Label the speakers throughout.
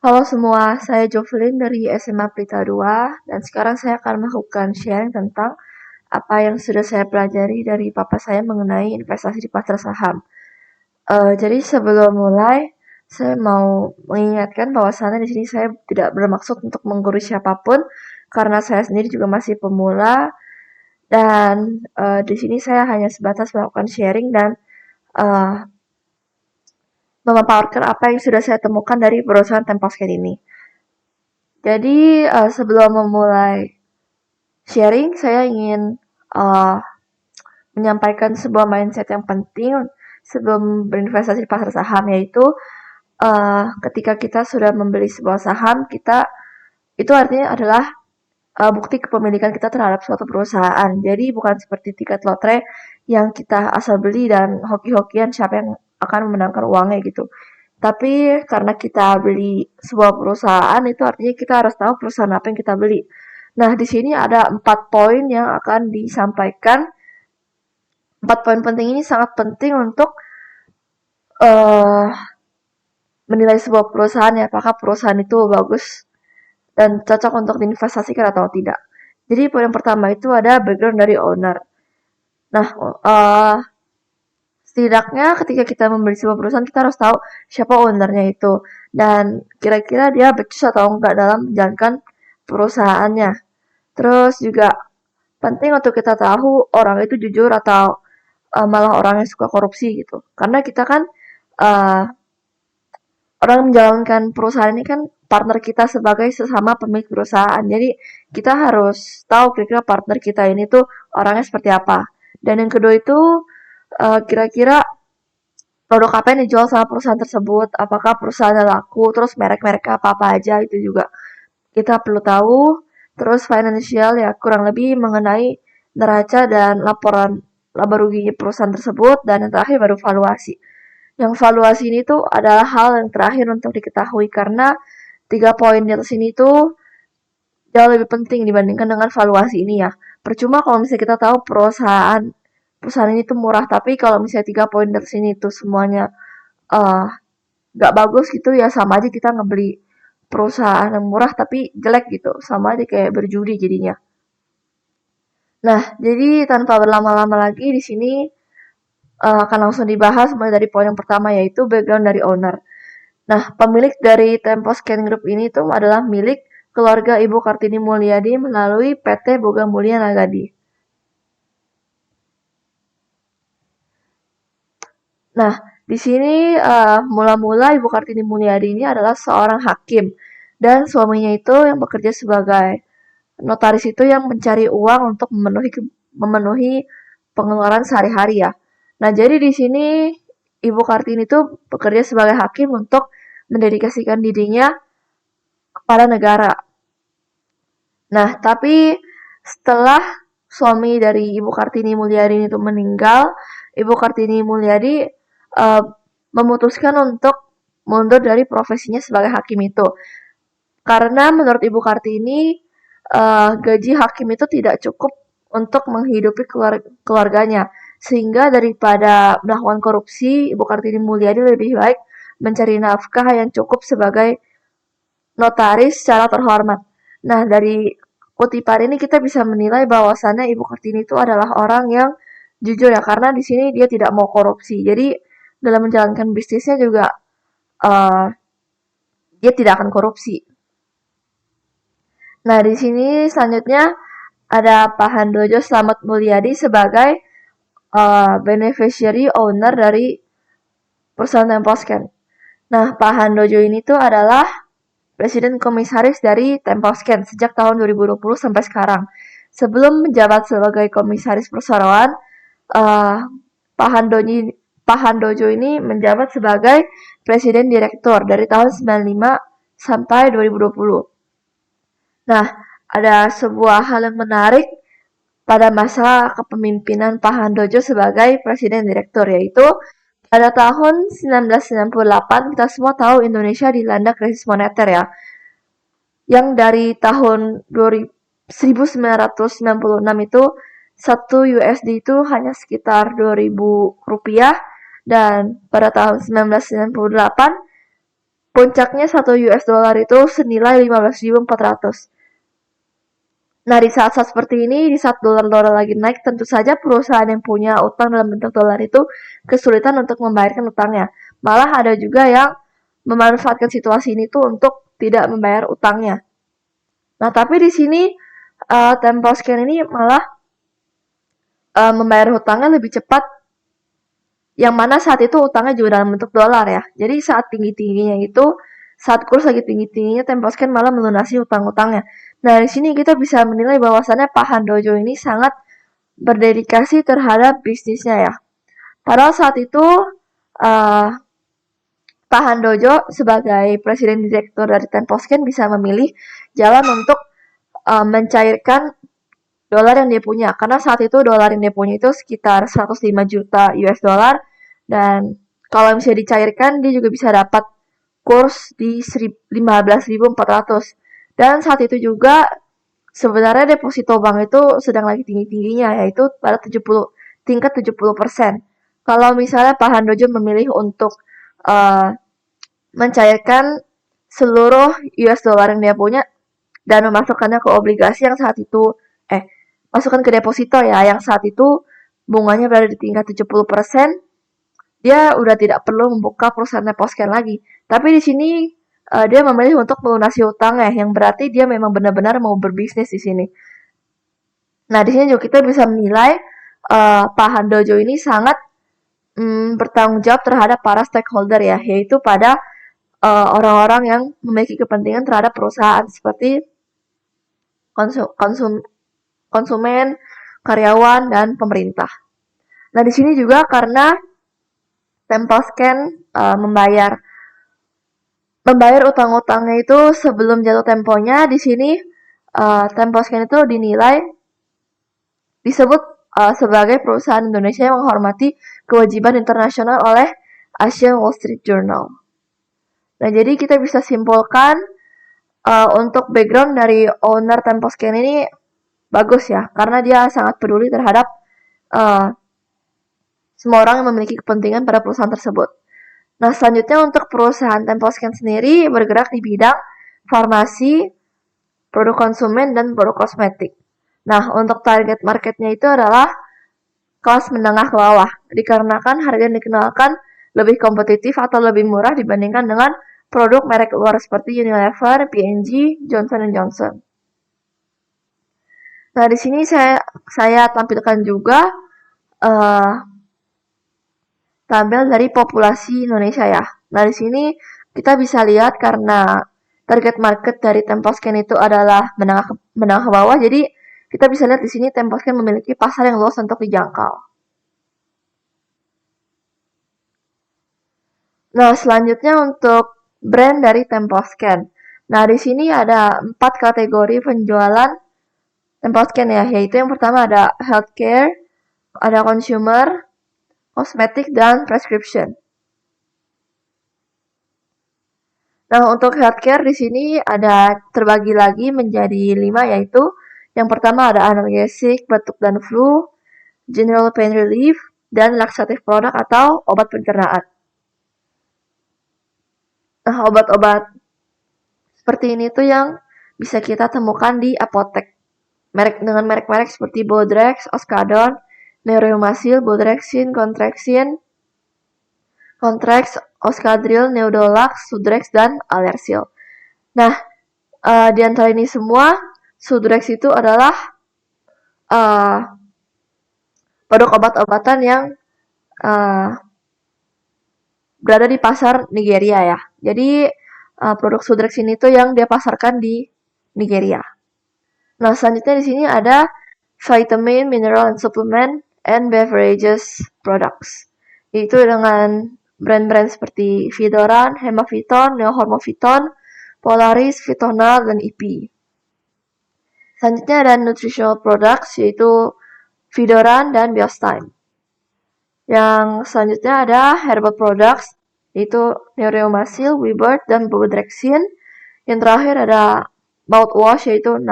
Speaker 1: Halo semua, saya Jovelyn dari SMA Pelita 2 dan sekarang saya akan melakukan sharing tentang apa yang sudah saya pelajari dari papa saya mengenai investasi di pasar saham. Jadi sebelum mulai, saya mau mengingatkan bahwasannya di sini saya tidak bermaksud untuk menggurui siapapun karena saya sendiri juga masih pemula dan di sini saya hanya sebatas melakukan sharing dan eh, memaparkan apa yang sudah saya temukan dari perusahaan Temposcan ini. Jadi sebelum memulai sharing, saya ingin uh, menyampaikan sebuah mindset yang penting sebelum berinvestasi di pasar saham, yaitu ketika kita sudah membeli sebuah saham, kita itu artinya adalah bukti kepemilikan kita terhadap suatu perusahaan. Jadi bukan seperti tiket lotre yang kita asal beli dan hoki-hokian siapa yang akan memenangkan uangnya gitu. Tapi karena kita beli sebuah perusahaan, itu artinya kita harus tahu perusahaan apa yang kita beli. Nah, di sini ada 4 poin yang akan disampaikan. 4 poin penting ini sangat penting untuk uh, menilai sebuah perusahaan ya, apakah perusahaan itu bagus dan cocok untuk diinvestasikan atau tidak. Jadi poin yang pertama itu ada background dari owner. Nah, setidaknya ketika kita membeli sebuah perusahaan kita harus tahu siapa ownernya itu dan kira-kira dia becus atau enggak dalam menjalankan perusahaannya. Terus juga penting untuk kita tahu orang itu jujur atau malah orang yang suka korupsi gitu. Karena kita kan uh, orang yang menjalankan perusahaan ini kan partner kita sebagai sesama pemilik perusahaan. Jadi kita harus tahu kira-kira partner kita ini tuh orangnya seperti apa. Dan yang kedua itu kira-kira produk apa yang dijual sama perusahaan tersebut, apakah perusahaannya laku, terus merek-merek apa-apa aja itu juga kita perlu tahu. Terus financial ya kurang lebih mengenai neraca dan laporan laba rugi perusahaan tersebut, dan yang terakhir baru valuasi. Yang valuasi ini tuh adalah hal yang terakhir untuk diketahui karena 3 poin di atas ini tuh jauh lebih penting dibandingkan dengan valuasi ini ya. Percuma kalau misalnya kita tahu perusahaan ini tuh murah, tapi kalau misalnya 3 poin di atas ini tuh semuanya uh, gak bagus gitu ya, sama aja kita ngebeli perusahaan yang murah tapi jelek gitu, sama aja kayak berjudi jadinya. Nah, jadi tanpa berlama-lama lagi di sini akan langsung dibahas mulai dari poin yang pertama yaitu background dari owner. Nah, pemilik dari Temposcan Group ini tuh adalah milik keluarga Ibu Kartini Mulyadi melalui PT Boga Mulia Nagadi. Nah, di sini mula-mula Ibu Kartini Mulyadi ini adalah seorang hakim dan suaminya itu yang bekerja sebagai notaris itu yang mencari uang untuk memenuhi pengeluaran sehari-hari ya. Nah, jadi di sini Ibu Kartini itu bekerja sebagai hakim untuk mendedikasikan dirinya kepada negara. Nah, tapi setelah suami dari Ibu Kartini Mulyadi itu meninggal, Ibu Kartini Mulyadi uh, memutuskan untuk mundur dari profesinya sebagai hakim itu. Karena menurut Ibu Kartini, gaji hakim itu tidak cukup untuk menghidupi keluarganya. Sehingga daripada melakukan korupsi, Ibu Kartini Mulyadi lebih baik mencari nafkah yang cukup sebagai notaris secara terhormat. Nah, dari kutipan ini kita bisa menilai bahwasannya Ibu Kartini itu adalah orang yang jujur ya, karena di sini dia tidak mau korupsi. Jadi dalam menjalankan bisnisnya juga uh, dia tidak akan korupsi. Nah, di sini selanjutnya ada Pak Handojo Slamet Mulyadi sebagai beneficiary owner dari perusahaan Temposcan. Nah, Pak Handojo ini tuh adalah Presiden Komisaris dari Temposcan sejak tahun 2020 sampai sekarang. Sebelum menjabat sebagai Komisaris Perseroan, uh, Pak Handojo Pak Handojo ini menjabat sebagai Presiden Direktur dari tahun 95 sampai 2020. Nah, ada sebuah hal yang menarik pada masa kepemimpinan Pak Handojo sebagai Presiden Direktur, yaitu pada tahun 1998 kita semua tahu Indonesia dilanda krisis moneter ya, yang dari tahun 1996 itu 1 USD itu hanya sekitar 2.000 rupiah, dan pada tahun 1998 puncaknya 1 US dollar itu senilai 15.400. Nah, di saat-saat seperti ini, di saat dolar-dolar lagi naik, tentu saja perusahaan yang punya utang dalam bentuk dolar itu kesulitan untuk membayarkan utangnya. Malah ada juga yang memanfaatkan situasi ini tuh untuk tidak membayar utangnya. Nah, tapi di sini Temposcan ini malah membayar hutangnya lebih cepat, yang mana saat itu utangnya juga dalam bentuk dolar ya. Jadi saat tinggi-tingginya itu, saat kurs lagi tinggi-tingginya, Temposcan malah melunasi utang-utangnya. Nah, di sini kita bisa menilai bahwasannya Pak Handojo ini sangat berdedikasi terhadap bisnisnya ya. Padahal saat itu uh, Pak Handojo sebagai presiden direktur dari Temposcan bisa memilih jalan untuk mencairkan dolar yang dia punya, karena saat itu dolar yang dia punya itu sekitar 105 juta US dollar, dan kalau misalnya dicairkan dia juga bisa dapat kurs di 15.400. Dan saat itu juga sebenarnya deposito bank itu sedang lagi tinggi-tingginya, yaitu pada tingkat 70%. Kalau misalnya Pak Handojo memilih untuk mencairkan seluruh US dollar yang dia punya dan memasukkannya ke obligasi yang saat itu masukkan ke deposito ya, yang saat itu bunganya berada di tingkat 70%, dia udah tidak perlu membuka perusahaan Temposcan lagi. Tapi di sini dia memilih untuk melunasi utangnya, yang berarti dia memang benar-benar mau berbisnis di sini. Nah, di sini juga kita bisa menilai Pak Handojo ini sangat bertanggung jawab terhadap para stakeholder ya, yaitu pada orang-orang yang memiliki kepentingan terhadap perusahaan seperti konsumen, karyawan, dan pemerintah. Nah, di sini juga karena Temposcan membayar utang-utangnya itu sebelum jatuh temponya, di sini Temposcan itu disebut sebagai perusahaan Indonesia yang menghormati kewajiban internasional oleh Asian Wall Street Journal. Nah, jadi kita bisa simpulkan untuk background dari owner Temposcan ini bagus ya, karena dia sangat peduli terhadap semua orang yang memiliki kepentingan pada perusahaan tersebut. Nah, selanjutnya untuk perusahaan Temposcan sendiri bergerak di bidang farmasi, produk konsumen, dan produk kosmetik. Nah, untuk target marketnya itu adalah kelas menengah ke bawah, dikarenakan harga yang dikenalkan lebih kompetitif atau lebih murah dibandingkan dengan produk merek luar seperti Unilever, P&G, Johnson & Johnson. Nah, di sini saya tampilkan juga tabel dari populasi Indonesia ya. Nah, di sini kita bisa lihat karena target market dari Temposcan itu adalah menengah ke bawah, jadi kita bisa lihat di sini Temposcan memiliki pasar yang luas untuk dijangkau. Nah, selanjutnya untuk brand dari Temposcan. Nah, di sini ada 4 kategori penjualan Temposcan ya, yaitu yang pertama ada healthcare, ada consumer, kosmetik, dan prescription. Nah, untuk healthcare di sini ada terbagi lagi menjadi 5, yaitu yang pertama ada analgesik, batuk dan flu, general pain relief, dan laxative product atau obat pencernaan. Nah, obat-obat seperti ini tuh yang bisa kita temukan di apotek. Dengan merek-merek seperti Bodrex, Oskadon, Neuromycin, Bodrexin, Contrax, Oskadril, Neudolax, Sudrex, dan Alersil. Nah, di antara ini semua, Sudrex itu adalah produk obat-obatan yang berada di pasar Nigeria ya. Jadi produk Sudrex ini tuh yang dia pasarkan di Nigeria. Nah, selanjutnya di sini ada vitamin, mineral, and supplement, and beverages products. Yaitu dengan brand-brand seperti Vidoran, Hemaviton, Neohormoviton, Polaris, Vitonal, dan IP. Selanjutnya ada nutritional products, yaitu Vidoran dan Biostime. Yang selanjutnya ada herbal products, yaitu Neuromycin, Wibert, dan Bodrexin. Yang terakhir ada mouthwash, yaitu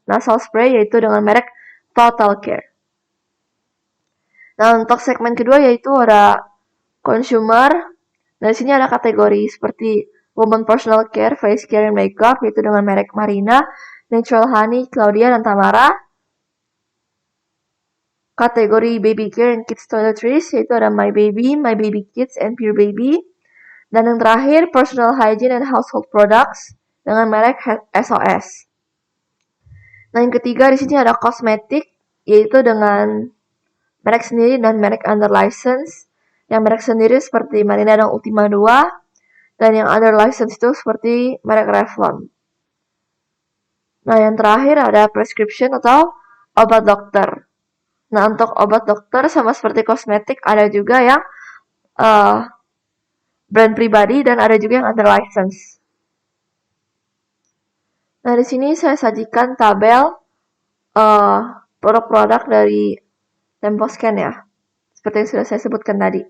Speaker 1: nasal spray, yaitu dengan merek Total Care. Nah, untuk segmen kedua yaitu ada consumer. Nah, di sini ada kategori seperti Women Personal Care, Face Care, and Makeup, yaitu dengan merek Marina, Natural Honey, Claudia, dan Tamara. Kategori Baby Care and Kids Toiletries, yaitu ada My Baby, My Baby Kids, and Pure Baby. Dan yang terakhir, Personal Hygiene and Household Products, dengan merek SOS. Nah, yang ketiga di sini ada kosmetik, yaitu dengan merek sendiri dan merek under license. Yang merek sendiri seperti Marina dan Ultima 2, dan yang under license itu seperti merek Revlon. Nah, yang terakhir ada prescription atau obat dokter. Nah, untuk obat dokter sama seperti kosmetik ada juga yang brand pribadi dan ada juga yang under license. Nah, di sini saya sajikan tabel produk-produk dari Temposcan ya, seperti yang sudah saya sebutkan tadi.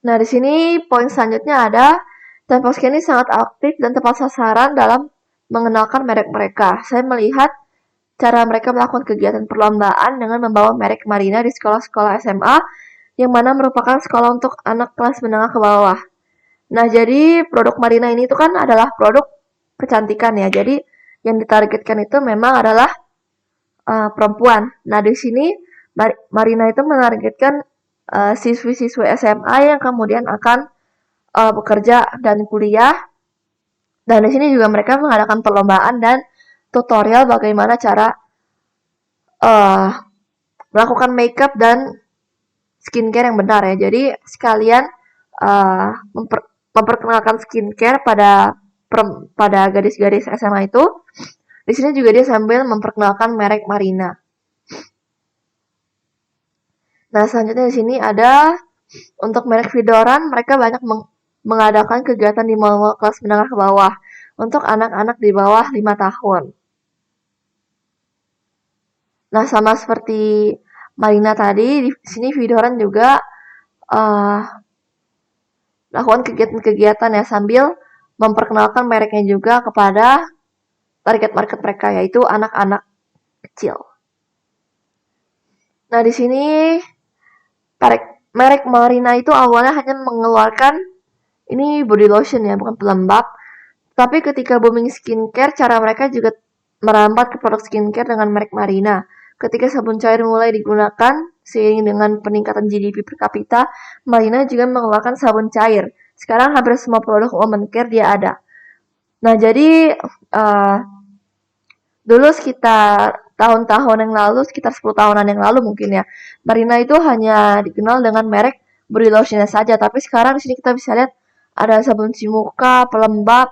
Speaker 1: Nah, di sini poin selanjutnya ada Temposcan ini sangat aktif dan tepat sasaran dalam mengenalkan merek mereka. Saya melihat cara mereka melakukan kegiatan perlombaan dengan membawa merek Marina di sekolah-sekolah SMA yang mana merupakan sekolah untuk anak kelas menengah ke bawah. Nah, jadi produk Marina ini itu kan adalah produk kecantikan ya. Jadi yang ditargetkan itu memang adalah perempuan. Nah, di sini Marina itu menargetkan siswi-siswi SMA yang kemudian akan bekerja dan kuliah. Dan di sini juga mereka mengadakan perlombaan dan tutorial bagaimana cara melakukan makeup dan skincare yang benar ya. Jadi sekalian memperkenalkan skincare pada gadis-gadis SMA itu. Di sini juga dia sambil memperkenalkan merek Marina. Nah, selanjutnya di sini ada untuk merek Vidoran, mereka banyak mengadakan kegiatan di mall-mall kelas menengah ke bawah untuk anak-anak di bawah 5 tahun. Nah, sama seperti Marina tadi, di sini Vidoran juga lakukan kegiatan-kegiatan ya sambil memperkenalkan mereknya juga kepada target market mereka, yaitu anak-anak kecil. Nah, di sini merek Marina itu awalnya hanya mengeluarkan ini body lotion ya, bukan pelembab. Tapi ketika booming skincare, cara mereka juga merambat ke produk skincare dengan merek Marina. Ketika sabun cair mulai digunakan, seiring dengan peningkatan GDP per kapita, Marina juga mengeluarkan sabun cair. Sekarang hampir semua produk woman care dia ada. Nah, jadi dulu sekitar tahun-tahun yang lalu, sekitar 10 tahunan yang lalu mungkin ya, Marina itu hanya dikenal dengan merek body lotionnya saja. Tapi sekarang di sini kita bisa lihat ada sabun cuci muka, pelembab,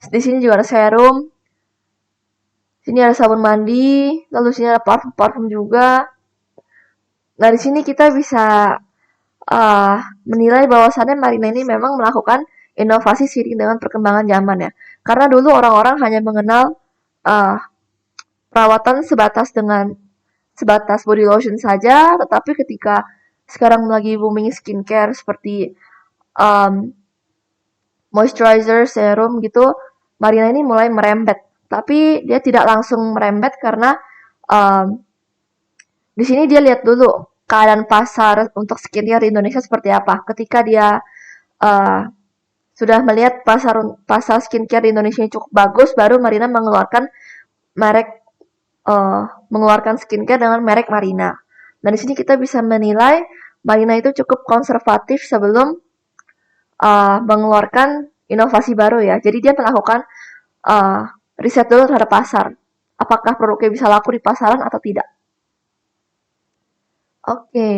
Speaker 1: di sini juga ada serum, sini ada sabun mandi, lalu sini ada parfum juga. Nah, di sini kita bisa menilai bahwasannya Marina ini memang melakukan inovasi seiring dengan perkembangan zaman ya. Karena dulu orang-orang hanya mengenal perawatan sebatas body lotion saja, tetapi ketika sekarang lagi booming skincare seperti moisturizer, serum gitu, Marina ini mulai merembet. Tapi dia tidak langsung merembet karena di sini dia lihat dulu keadaan pasar untuk skincare di Indonesia seperti apa. Ketika dia sudah melihat pasar skincare di Indonesia yang cukup bagus, baru Marina mengeluarkan skincare dengan merek Marina. Nah, di sini kita bisa menilai Marina itu cukup konservatif sebelum mengeluarkan inovasi baru ya. Jadi dia melakukan riset dulu terhadap pasar. Apakah produknya bisa laku di pasaran atau tidak. Oke.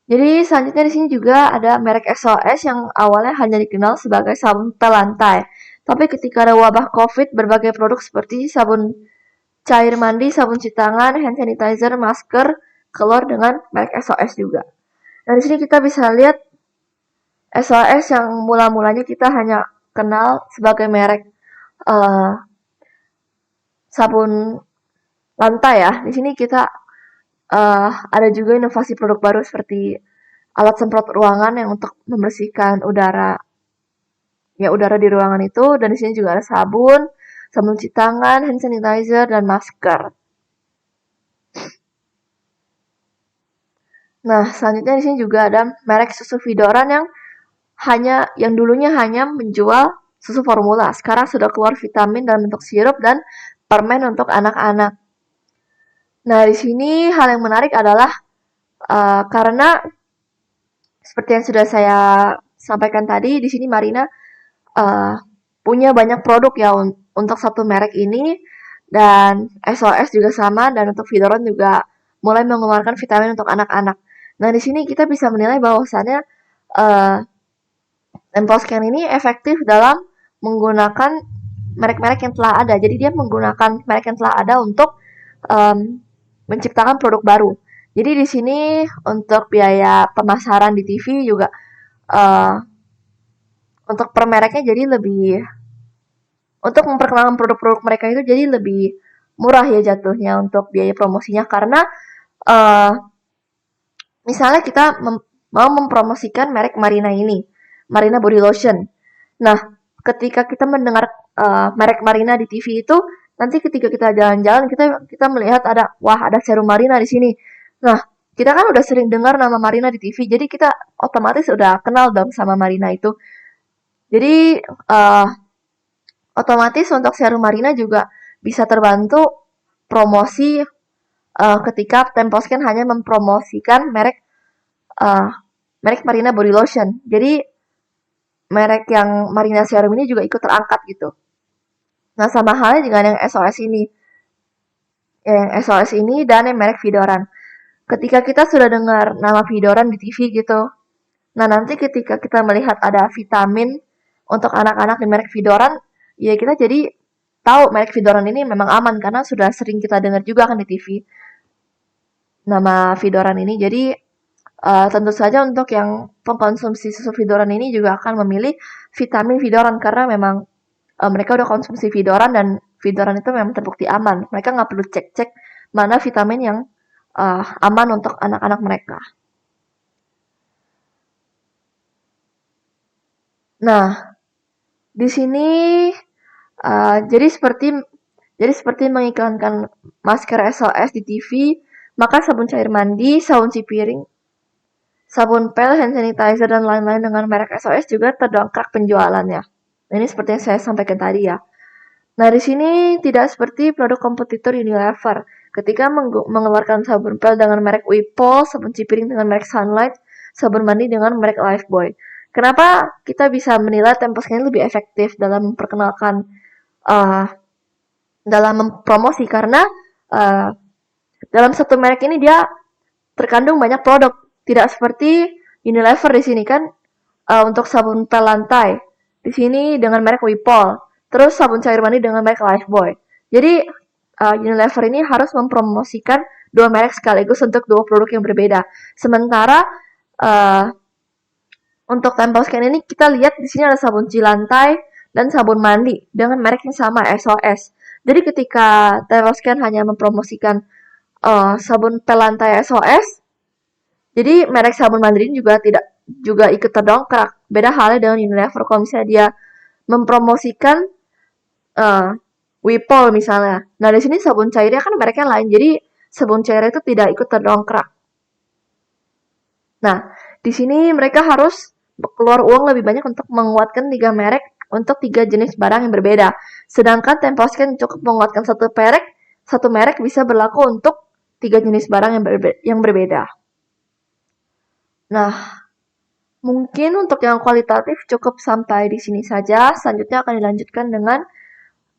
Speaker 1: Jadi selanjutnya di sini juga ada merek SOS yang awalnya hanya dikenal sebagai sabun lantai. Tapi ketika ada wabah COVID, berbagai produk seperti sabun cair mandi, sabun cuci tangan, hand sanitizer, masker keluar dengan merek SOS juga. Nah, di sini kita bisa lihat SOS yang mula-mulanya kita hanya kenal sebagai merek sabun lantai ya. Di sini kita ada juga inovasi produk baru seperti alat semprot ruangan yang untuk membersihkan udara di ruangan itu. Dan di sini juga ada sabun cuci tangan, hand sanitizer, dan masker. Nah, selanjutnya di sini juga ada merek susu Vidoran yang dulunya hanya menjual susu formula. Sekarang sudah keluar vitamin dalam bentuk sirup dan permen untuk anak-anak. Nah, di sini hal yang menarik adalah karena seperti yang sudah saya sampaikan tadi, di sini Marina uh, punya banyak produk ya untuk satu merek ini, dan SOS juga sama, dan untuk Vidoron juga mulai mengeluarkan vitamin untuk anak-anak. Nah, di sini kita bisa menilai bahwasannya uh, Temposcan ini efektif dalam menggunakan merek-merek yang telah ada. Jadi dia menggunakan merek yang telah ada untuk um, menciptakan produk baru. Jadi di sini untuk biaya pemasaran di TV juga uh, untuk per mereknya jadi lebih, untuk memperkenalkan produk-produk mereka itu jadi lebih murah ya jatuhnya untuk biaya promosinya, karena uh, misalnya kita mau mempromosikan merek Marina ini, Marina Body Lotion. Nah, ketika kita mendengar merek Marina di TV itu, nanti ketika kita jalan-jalan kita melihat ada serum Marina di sini. Nah, kita kan udah sering dengar nama Marina di TV, jadi kita otomatis udah kenal dong sama Marina itu. Jadi otomatis untuk serum Marina juga bisa terbantu promosi ketika Temposcan hanya mempromosikan uh, merek Marina Body Lotion. Jadi merek yang Marina Serum ini juga ikut terangkat gitu. Nah, sama halnya dengan yang SOS ini. Yang SOS ini dan yang merek Vidoran. Ketika kita sudah dengar nama Vidoran di TV gitu, nah nanti ketika kita melihat ada vitamin untuk anak-anak di merek Vidoran, ya kita jadi tahu merek Vidoran ini memang aman karena sudah sering kita dengar juga kan di TV nama Vidoran ini. Jadi tentu saja untuk yang pengkonsumsi susu Vidoran ini juga akan memilih vitamin Vidoran karena memang mereka udah konsumsi Vidoran dan Vidoran itu memang terbukti aman. Mereka nggak perlu cek-cek mana vitamin yang aman untuk anak-anak mereka. Nah, di sini uh, jadi seperti jadi seperti mengiklankan masker SOS di TV, maka sabun cair mandi, sabun cuci piring, sabun pel, hand sanitizer, dan lain-lain dengan merek SOS juga terdongkrak penjualannya. Ini seperti yang saya sampaikan tadi ya. Nah, di sini tidak seperti produk kompetitor Unilever. Ketika mengeluarkan sabun pel dengan merek Wipol, sabun cuci piring dengan merek Sunlight, sabun mandi dengan merek Lifebuoy. Kenapa kita bisa menilai Temposcan lebih efektif dalam memperkenalkan, uh, dalam mempromosi? Karena uh, dalam satu merek ini dia terkandung banyak produk. Tidak seperti Unilever di sini kan untuk sabun pel lantai. Di sini dengan merek Wipol. Terus sabun cair mandi dengan merek Lifebuoy. Jadi Unilever ini harus mempromosikan dua merek sekaligus untuk dua produk yang berbeda. Sementara untuk Temposcan ini kita lihat di sini ada sabun cuci lantai dan sabun mandi dengan merek yang sama SOS. Jadi ketika Temposcan hanya mempromosikan sabun pel lantai SOS, jadi merek sabun mandi ini juga ikut terdongkrak. Beda halnya dengan Unilever kalau misalnya dia mempromosikan Wipol misalnya. Nah, di sini sabun cairnya kan mereknya lain, jadi sabun cairnya itu tidak ikut terdongkrak. Nah, di sini mereka harus keluar uang lebih banyak untuk menguatkan 3 merek untuk 3 jenis barang yang berbeda. Sedangkan Temposcan cukup menguatkan satu merek bisa berlaku untuk 3 jenis barang yang berbeda. Nah, mungkin untuk yang kualitatif cukup sampai di sini saja. Selanjutnya akan dilanjutkan dengan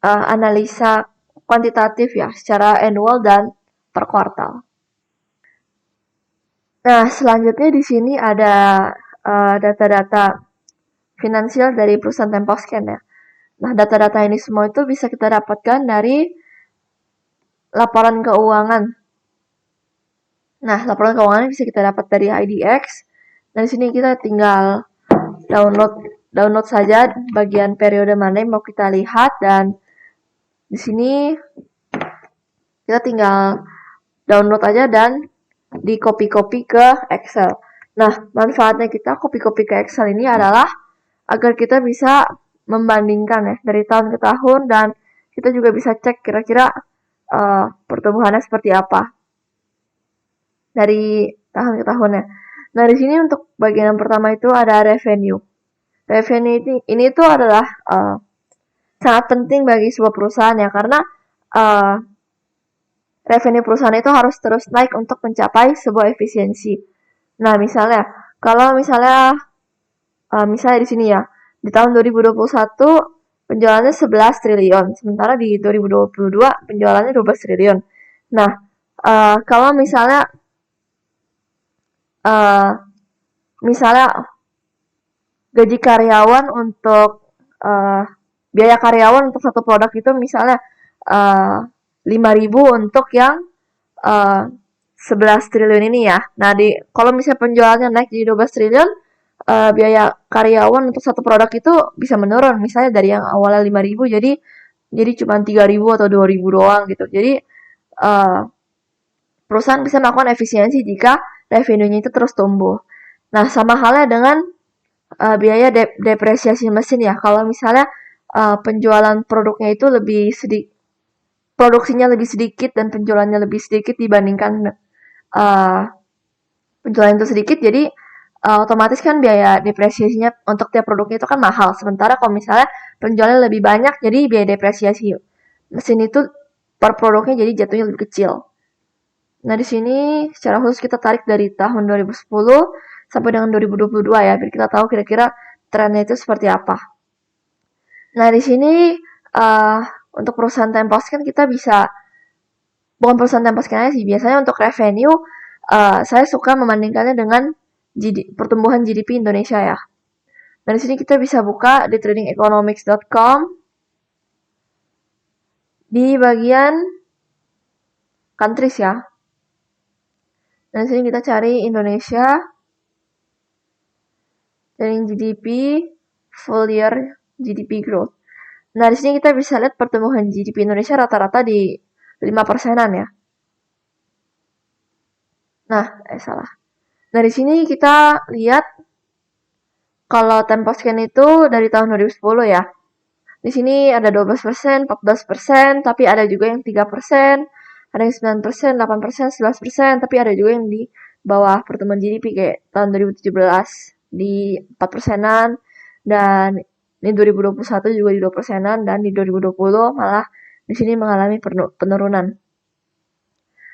Speaker 1: analisa kuantitatif ya, secara annual dan per kuartal. Nah, selanjutnya di sini ada data-data finansial dari perusahaan Temposcan ya. Nah, data-data ini semua itu bisa kita dapatkan dari laporan keuangan. Nah, laporan keuangan bisa kita dapat dari IDX. Nah, di sini kita tinggal download saja bagian periode mana yang mau kita lihat, dan di sini kita tinggal download aja dan di copy-copy ke Excel. Nah, manfaatnya kita copy-copy ke Excel ini adalah agar kita bisa membandingkan ya dari tahun ke tahun, dan kita juga bisa cek kira-kira pertumbuhannya seperti apa dari tahun ke tahunnya. Nah, di sini untuk bagian yang pertama itu ada revenue. Revenue ini tuh adalah sangat penting bagi sebuah perusahaan ya, karena uh, revenue perusahaan itu harus terus naik untuk mencapai sebuah efisiensi. Nah, misalnya kalau misalnya di sini ya, di tahun 2021 penjualannya 11 triliun, sementara di 2022 penjualannya 12 triliun. Nah, kalau uh, misalnya gaji karyawan untuk biaya karyawan untuk satu produk itu misalnya 5.000 untuk yang uh, 11 triliun ini ya. Nah, kalau misalnya penjualannya naik jadi 12 triliun, biaya karyawan untuk satu produk itu bisa menurun. Misalnya dari yang awalnya 5.000 jadi cuma 3.000 atau 2.000 doang gitu. Jadi uh, perusahaan bisa melakukan efisiensi jika revenue-nya itu terus tumbuh. Nah, sama halnya dengan biaya depresiasi mesin ya. Kalau misalnya penjualan produknya itu lebih sedikit, produksinya lebih sedikit dan penjualannya lebih sedikit dibandingkan uh, penjualan itu sedikit, jadi otomatis kan biaya depresiasinya untuk tiap produknya itu kan mahal. Sementara kalau misalnya penjualannya lebih banyak, jadi biaya depresiasi mesin itu per produknya jadi jatuhnya lebih kecil. Nah, di sini secara khusus kita tarik dari tahun 2010 sampai dengan 2022 ya, biar kita tahu kira-kira trennya itu seperti apa. Nah, di sini uh, untuk perusahaan Tempos kan kita bisa, bukan perusahaan Tempos aja sih, biasanya untuk revenue saya suka membandingkannya dengan pertumbuhan GDP Indonesia ya. Dan di sini kita bisa buka di tradingeconomics.com di bagian countries ya. Dan di sini kita cari Indonesia dan GDP full year GDP growth. Nah, di sini kita bisa lihat pertumbuhan GDP Indonesia rata-rata di 5%-an ya. Nah, salah. Nah, di sini kita lihat kalau Temposcan itu dari tahun 2010 ya. Di sini ada 12%, 14%, tapi ada juga yang 3%, ada yang 9%, 8%, 11%, tapi ada juga yang di bawah pertumbuhan GDP kayak tahun 2017 di 4%-an, dan di 2021 juga di 2%-an, dan di 2020 malah di sini mengalami penurunan.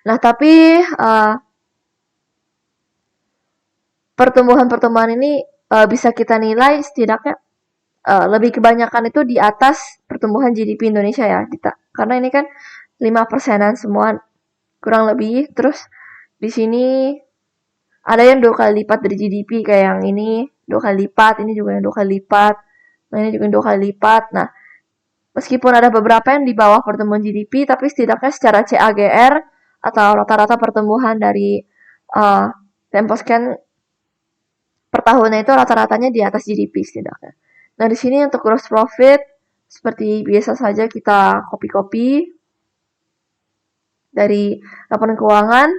Speaker 1: Nah, tapi pertumbuhan-pertumbuhan ini bisa kita nilai setidaknya lebih kebanyakan itu di atas pertumbuhan GDP Indonesia ya, karena ini kan 5%-an semua kurang lebih. Terus di sini ada yang 2 kali lipat dari GDP kayak yang ini 2 kali lipat, ini juga yang 2 kali lipat, nah ini juga yang 2 kali lipat. Nah, meskipun ada beberapa yang di bawah pertumbuhan GDP, tapi setidaknya secara CAGR atau rata-rata pertumbuhan dari Temposcan per tahunnya itu rata-ratanya di atas GDP setidaknya. Nah, di sini untuk gross profit seperti biasa saja kita copy-copy dari laporan keuangan.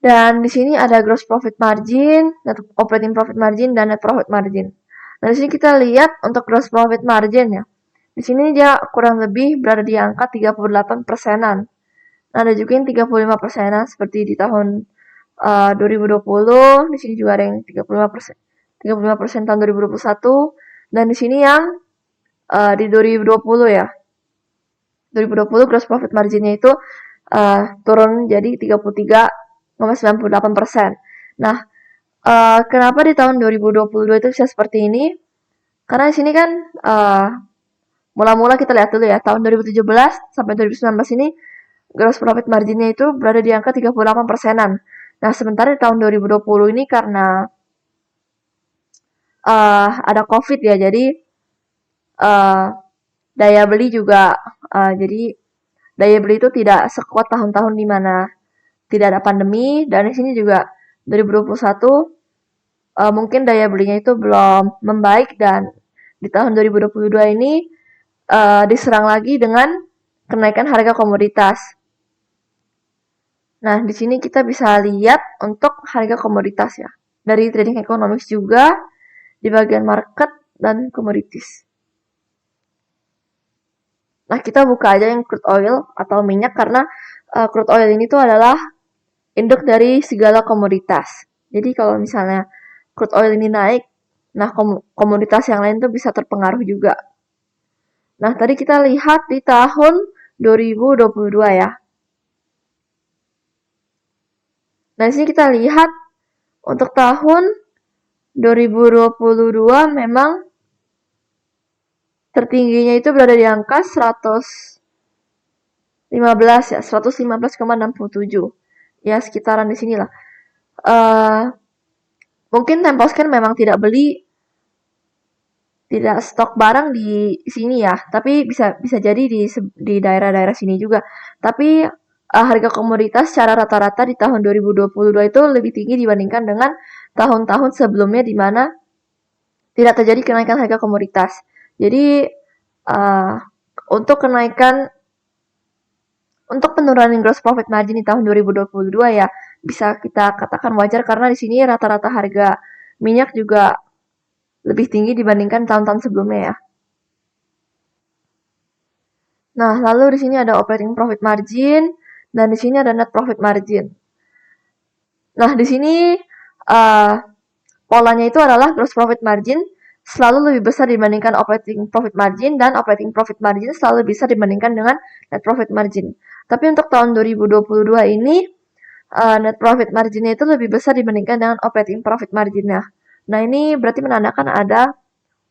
Speaker 1: Dan di sini ada gross profit margin, net operating profit margin, dan net profit margin. Nah, di sini kita lihat untuk gross profit margin ya. Di sini dia kurang lebih berada di angka 38%-an. Nah, ada juga yang 35%-an seperti di tahun 2020. Di sini juga ada yang 35%. 35% tahun 2021. Dan di sini yang di 2020 ya. 2020 gross profit marginnya itu turun jadi 33,98%. Nah, kenapa di tahun 2022 itu bisa seperti ini? Karena di sini kan mula-mula kita lihat dulu ya, tahun 2017 sampai 2019 ini gross profit marginnya itu berada di angka 38%-an. Nah, sementara di tahun 2020 ini karena ada COVID ya, jadi daya beli juga jadi daya beli itu tidak sekuat tahun-tahun di mana tidak ada pandemi, dan di sini juga 2021 mungkin daya belinya itu belum membaik, dan di tahun 2022 ini diserang lagi dengan kenaikan harga komoditas. Nah, di sini kita bisa lihat untuk harga komoditas ya. Dari trading economics juga di bagian market dan commodities. Nah, kita buka aja yang crude oil atau minyak karena crude oil ini tuh adalah induk dari segala komoditas. Jadi kalau misalnya crude oil ini naik, nah komoditas yang lain tuh bisa terpengaruh juga. Nah, tadi kita lihat di tahun 2022 ya. Nah, di sini kita lihat untuk tahun 2022 memang tertingginya itu berada di angka 115 ya, 115,67. Ya, sekitaran di sinilah. Mungkin Temposcan memang tidak stok barang di sini ya, tapi bisa jadi di daerah-daerah sini juga. Tapi harga komoditas secara rata-rata di tahun 2022 itu lebih tinggi dibandingkan dengan tahun-tahun sebelumnya di mana tidak terjadi kenaikan harga komoditas. Jadi uh, untuk penurunan gross profit margin di tahun 2022 ya bisa kita katakan wajar karena di sini rata-rata harga minyak juga lebih tinggi dibandingkan tahun-tahun sebelumnya ya. Nah, lalu di sini ada operating profit margin dan di sini ada net profit margin. Nah, di sini uh, polanya itu adalah gross profit margin selalu lebih besar dibandingkan operating profit margin dan operating profit margin selalu lebih besar dibandingkan dengan net profit margin. Tapi untuk tahun 2022 ini net profit marginnya itu lebih besar dibandingkan dengan operating profit marginnya. Nah, ini berarti menandakan ada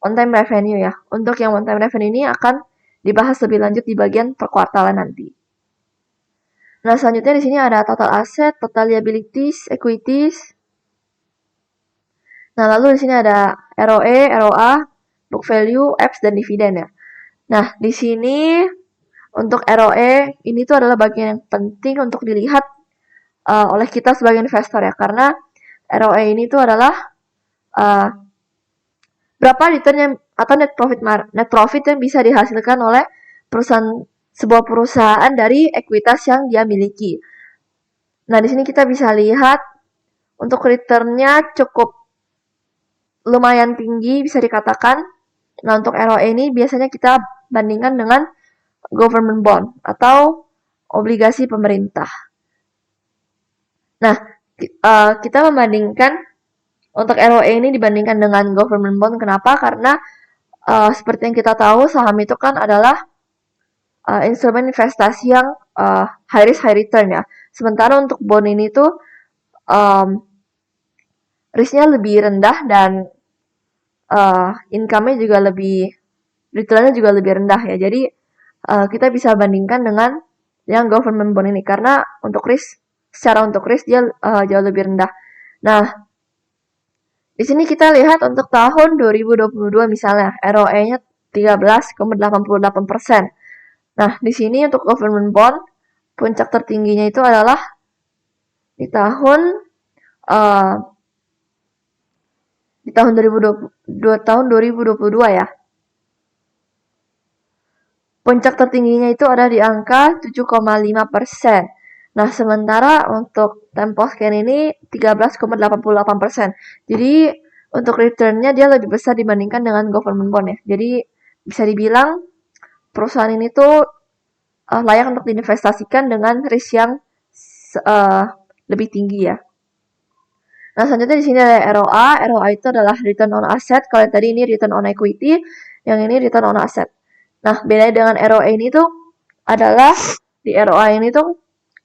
Speaker 1: on time revenue ya. Untuk yang on time revenue ini akan dibahas lebih lanjut di bagian perkuartalan nanti. Nah, selanjutnya di sini ada total asset, total liabilities, equities. Nah, lalu di sini ada ROE, ROA, book value, EPS, dan dividen ya. Nah, di sini untuk ROE ini tuh adalah bagian yang penting untuk dilihat oleh kita sebagai investor ya, karena ROE ini tuh adalah berapa return yang atau net profit yang bisa dihasilkan oleh sebuah perusahaan dari ekuitas yang dia miliki. Nah, di sini kita bisa lihat untuk returnnya cukup lumayan tinggi bisa dikatakan. Nah, untuk ROE ini biasanya kita bandingkan dengan government bond atau obligasi pemerintah. Nah, kita membandingkan untuk ROE ini dibandingkan dengan government bond. Kenapa? Karena seperti yang kita tahu saham itu kan adalah instrumen investasi yang high risk high return ya. Sementara untuk bond ini tuh risknya lebih rendah dan income-nya juga returnnya juga lebih rendah ya. Jadi kita bisa bandingkan dengan yang government bond ini karena secara untuk risk dia jauh lebih rendah. Nah, di sini kita lihat untuk tahun 2022 misalnya ROE-nya 13,88%. Nah, di sini untuk government bond puncak tertingginya itu adalah di tahun 2022 ya. Puncak tertingginya itu ada di angka 7,5%. Nah, sementara untuk Temposcan ini 13,88%. Jadi, untuk returnnya dia lebih besar dibandingkan dengan government bond ya. Jadi, bisa dibilang perusahaan ini tuh layak untuk diinvestasikan dengan risk yang lebih tinggi ya. Nah, selanjutnya di sini ada ROA. ROA itu adalah return on asset. Kalau tadi ini return on equity, yang ini return on asset. Nah, bedanya dengan ROA ini tuh adalah di ROA ini tuh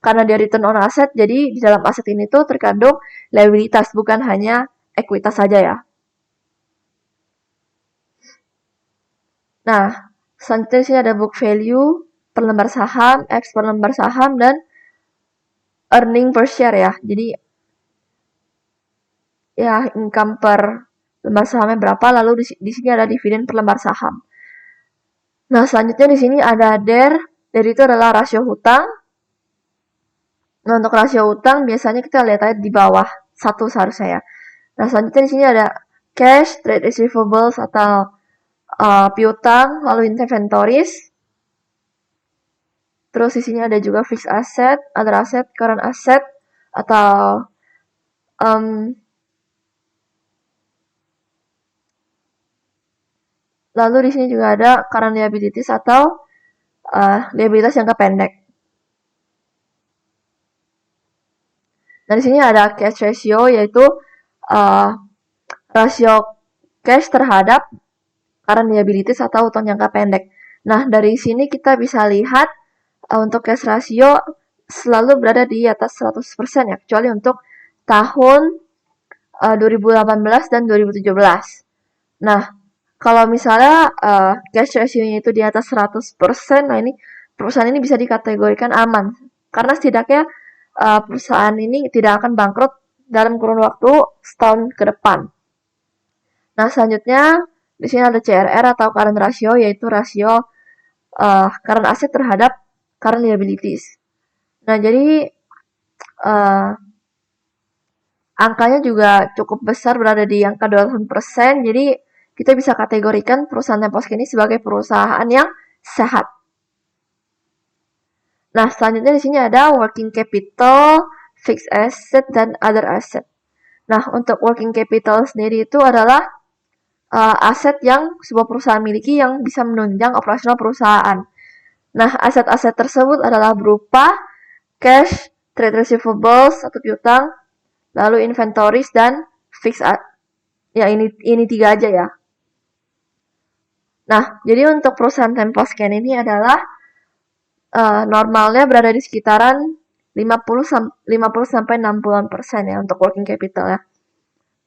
Speaker 1: karena dia return on asset, jadi di dalam aset ini tuh terkandung liabilitas, bukan hanya ekuitas saja ya. Nah, selanjutnya di sini ada book value per lembar saham, X per lembar saham, dan earning per share ya. Jadi ya income per lembar sahamnya berapa, lalu di sini ada dividen per lembar saham. Nah, selanjutnya di sini ada DER. DER itu adalah rasio hutang. Nah, untuk rasio hutang biasanya kita lihat aja di bawah 1 seharusnya ya. Nah, selanjutnya di sini ada cash, trade receivables atau piutang, lalu inventories. Terus di sini ada juga fixed asset, other asset, current asset atau lalu di sini juga ada current liabilities atau liabilitas jangka pendek. Nah, di sini ada cash ratio, yaitu uh, rasio cash terhadap current liabilities atau utang jangka pendek. Nah, dari sini kita bisa lihat untuk cash ratio selalu berada di atas 100% ya, kecuali untuk tahun 2018 dan 2017. Nah, kalau misalnya cash ratio-nya itu di atas 100%, nah ini perusahaan ini bisa dikategorikan aman. Karena setidaknya perusahaan ini tidak akan bangkrut dalam kurun waktu setahun ke depan. Nah, selanjutnya di sini ada CRR atau current ratio, yaitu rasio current asset terhadap current liabilities. Nah, jadi angkanya juga cukup besar, berada di angka 200%. Jadi kita bisa kategorikan perusahaan Temposcan ini sebagai perusahaan yang sehat. Nah, selanjutnya di sini ada working capital, fixed asset, dan other asset. Nah, untuk working capital sendiri itu adalah aset yang sebuah perusahaan miliki yang bisa menunjang operasional perusahaan. Nah, aset-aset tersebut adalah berupa cash, trade receivables atau piutang, lalu inventories dan fixed ya ini tiga aja ya. Nah, jadi untuk perusahaan Temposcan ini adalah normalnya berada di sekitaran 50 sampai 60% ya untuk working capital ya.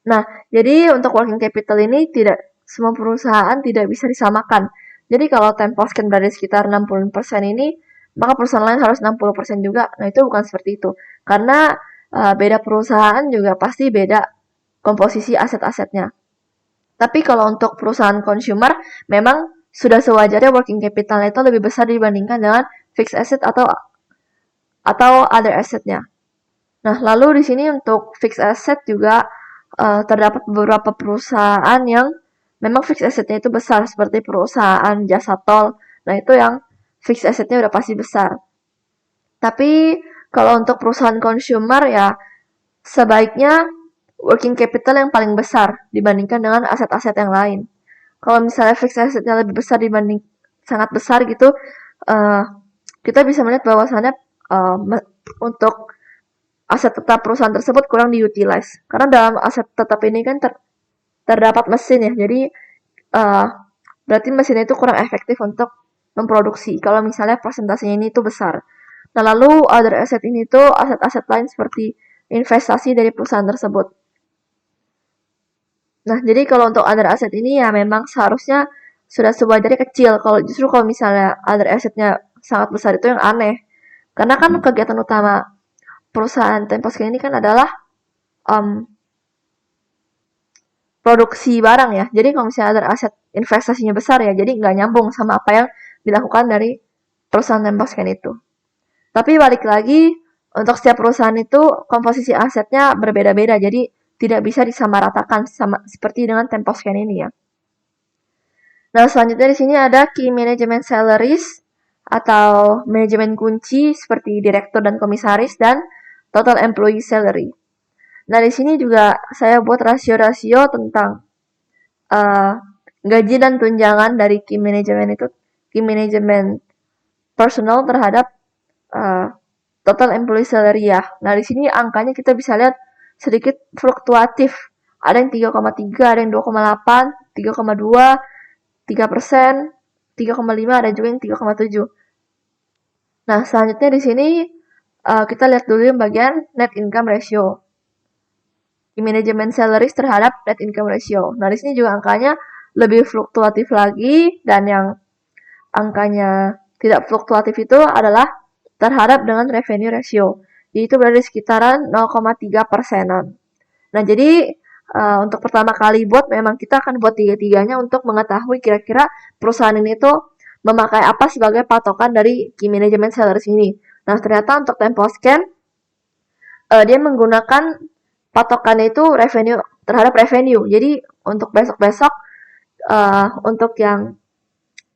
Speaker 1: Nah, jadi untuk working capital ini tidak semua perusahaan tidak bisa disamakan. Jadi kalau Temposcan berada di sekitar 60% ini, maka perusahaan lain harus 60% juga. Nah, itu bukan seperti itu. Karena beda perusahaan juga pasti beda komposisi aset-asetnya. Tapi kalau untuk perusahaan consumer, memang sudah sewajarnya working capital itu lebih besar dibandingkan dengan fixed asset atau other assetnya. Nah, lalu di sini untuk fixed asset juga terdapat beberapa perusahaan yang memang fixed assetnya itu besar, seperti perusahaan jasa tol. Nah, itu yang fixed assetnya udah pasti besar. Tapi kalau untuk perusahaan consumer ya sebaiknya working capital yang paling besar dibandingkan dengan aset-aset yang lain. Kalau misalnya fixed assetnya lebih besar dibanding sangat besar gitu, kita bisa melihat bahwasannya untuk aset tetap perusahaan tersebut kurang diutilize. Karena dalam aset tetap ini kan terdapat mesin ya, jadi berarti mesin itu kurang efektif untuk memproduksi. Kalau misalnya presentasinya ini tuh besar. Nah, lalu other asset ini tuh aset-aset lain seperti investasi dari perusahaan tersebut. Nah, jadi kalau untuk other asset ini ya memang seharusnya sudah sewajarnya kecil. Kalau misalnya other assetnya sangat besar itu yang aneh. Karena kan kegiatan utama perusahaan Temposcan ini kan adalah produksi barang ya. Jadi kalau misalnya other asset investasinya besar ya, jadi nggak nyambung sama apa yang dilakukan dari perusahaan Temposcan itu. Tapi balik lagi, untuk setiap perusahaan itu komposisi asetnya berbeda-beda, jadi tidak bisa disamaratakan sama seperti dengan Temposcan ini ya. Nah, selanjutnya di sini ada key management salaries atau manajemen kunci seperti direktur dan komisaris dan total employee salary. Nah, di sini juga saya buat rasio-rasio tentang gaji dan tunjangan dari key management personal terhadap total employee salary ya. Nah, di sini angkanya kita bisa lihat sedikit fluktuatif. Ada yang 3,3, ada yang 2,8, 3,2, 3%, 3,5, ada juga yang 3,7. Nah, selanjutnya di sini kita lihat dulu yang bagian net income ratio. Management salaries terhadap net income ratio. Nah, di sini juga angkanya lebih fluktuatif lagi, dan yang angkanya tidak fluktuatif itu adalah terhadap dengan revenue ratio, yaitu berada di sekitaran 0,3%-an. Nah, jadi untuk pertama kali memang kita akan buat tiga-tiganya untuk mengetahui kira-kira perusahaan ini tuh memakai apa sebagai patokan dari key management salaries ini. Nah, ternyata untuk Temposcan dia menggunakan patokannya itu revenue terhadap revenue. Jadi untuk besok-besok untuk yang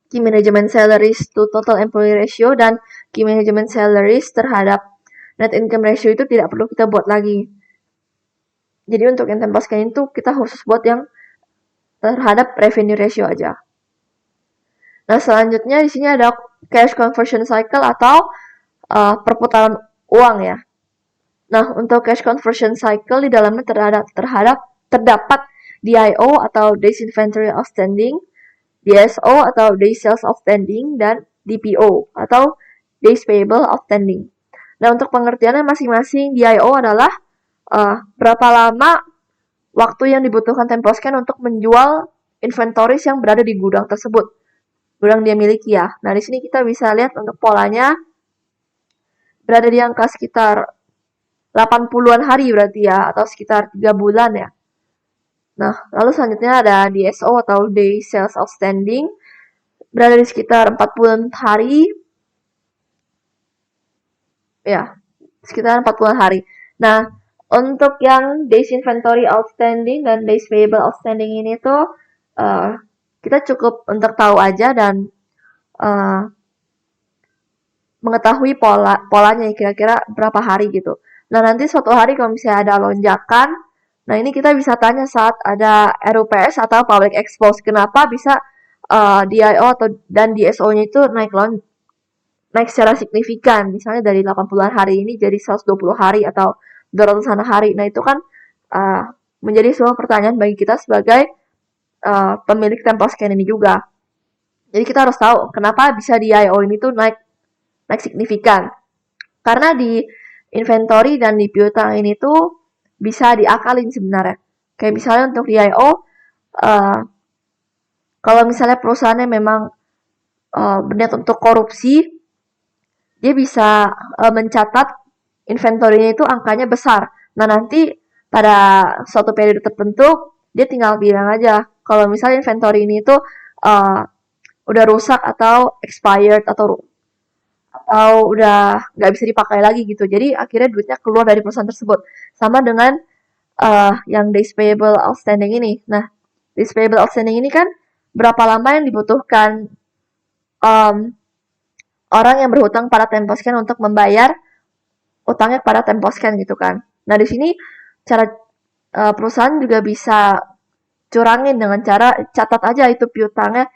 Speaker 1: key management salaries to total employee ratio dan key management salaries terhadap net income ratio itu tidak perlu kita buat lagi. Jadi untuk yang Temposcan itu kita khusus buat yang terhadap revenue ratio aja. Nah, selanjutnya di sini ada cash conversion cycle atau perputaran uang ya. Nah, untuk cash conversion cycle di dalamnya terdapat DIO atau Days Inventory Outstanding, DSO atau Days Sales Outstanding, dan DPO atau Days Payable Outstanding. Nah, untuk pengertiannya masing-masing, DIO adalah berapa lama waktu yang dibutuhkan Temposcan untuk menjual inventories yang berada di gudang tersebut. Gudang dia miliki ya. Nah, di sini kita bisa lihat untuk polanya berada di angka sekitar 80-an hari berarti ya, atau sekitar 3 bulan ya. Nah, lalu selanjutnya ada DSO atau Day Sales Outstanding, berada di sekitar 40 hari. Ya, sekitar 40 hari. Nah, untuk yang Days Inventory Outstanding dan Days Payable Outstanding ini tuh kita cukup untuk tahu aja dan mengetahui polanya kira-kira berapa hari gitu. Nah, nanti suatu hari kalau misalnya ada lonjakan, nah ini kita bisa tanya saat ada RUPS atau Public Expose, kenapa bisa DIO dan DSO-nya itu naik secara signifikan, misalnya dari 80-an hari ini jadi 120 hari atau 200-an hari. Nah, itu kan menjadi sebuah pertanyaan bagi kita sebagai pemilik Temposcan ini juga. Jadi kita harus tahu kenapa bisa DIO ini tuh naik signifikan. Karena di inventory dan di piutang ini tuh bisa diakalin sebenarnya. Kayak misalnya untuk DIO, kalau misalnya perusahaannya memang berniat untuk korupsi, dia bisa mencatat inventory-nya itu angkanya besar. Nah, nanti pada suatu periode tertentu, dia tinggal bilang aja kalau misalnya inventory ini itu udah rusak atau expired atau udah nggak bisa dipakai lagi gitu. Jadi akhirnya duitnya keluar dari perusahaan tersebut. Sama dengan yang days payable outstanding ini. Nah, days payable outstanding ini kan berapa lama yang dibutuhkan orang yang berhutang pada Temposcan untuk membayar utangnya kepada Temposcan gitu kan. Nah, di sini cara perusahaan juga bisa curangin dengan cara catat aja itu piutangnya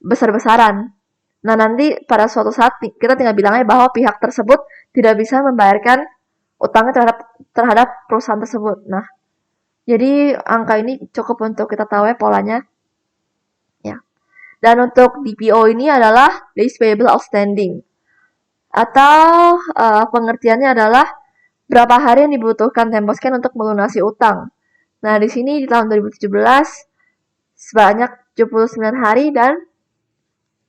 Speaker 1: besar-besaran. Nah, nanti pada suatu saat kita tinggal bilang aja bahwa pihak tersebut tidak bisa membayarkan utangnya terhadap perusahaan tersebut. Nah, jadi angka ini cukup untuk kita tahu ya polanya. Ya. Dan untuk DPO ini adalah Days Payable Outstanding. Atau pengertiannya adalah berapa hari yang dibutuhkan Temposcan untuk melunasi utang. Nah, di sini di tahun 2017 sebanyak 79 hari dan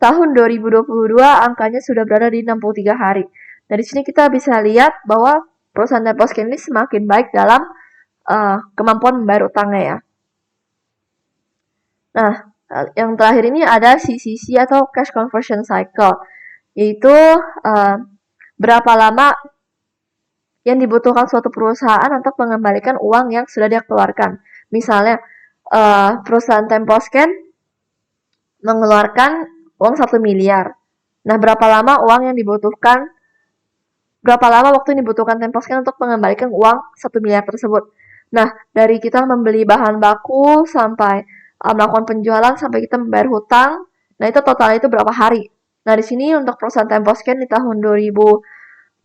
Speaker 1: tahun 2022 angkanya sudah berada di 63 hari. Dari sini kita bisa lihat bahwa perusahaan Temposcan ini semakin baik dalam kemampuan membayar utangnya ya. Nah, yang terakhir ini ada CCC atau Cash Conversion Cycle, yaitu berapa lama yang dibutuhkan suatu perusahaan untuk mengembalikan uang yang sudah dia keluarkan. Misalnya, perusahaan Temposcan mengeluarkan uang 1 miliar. Nah, berapa lama waktu yang dibutuhkan Temposcan untuk mengembalikan uang 1 miliar tersebut. Nah, dari kita membeli bahan baku sampai melakukan penjualan sampai kita membayar hutang, nah itu totalnya itu berapa hari. Nah, di sini untuk perusahaan Temposcan di tahun 2022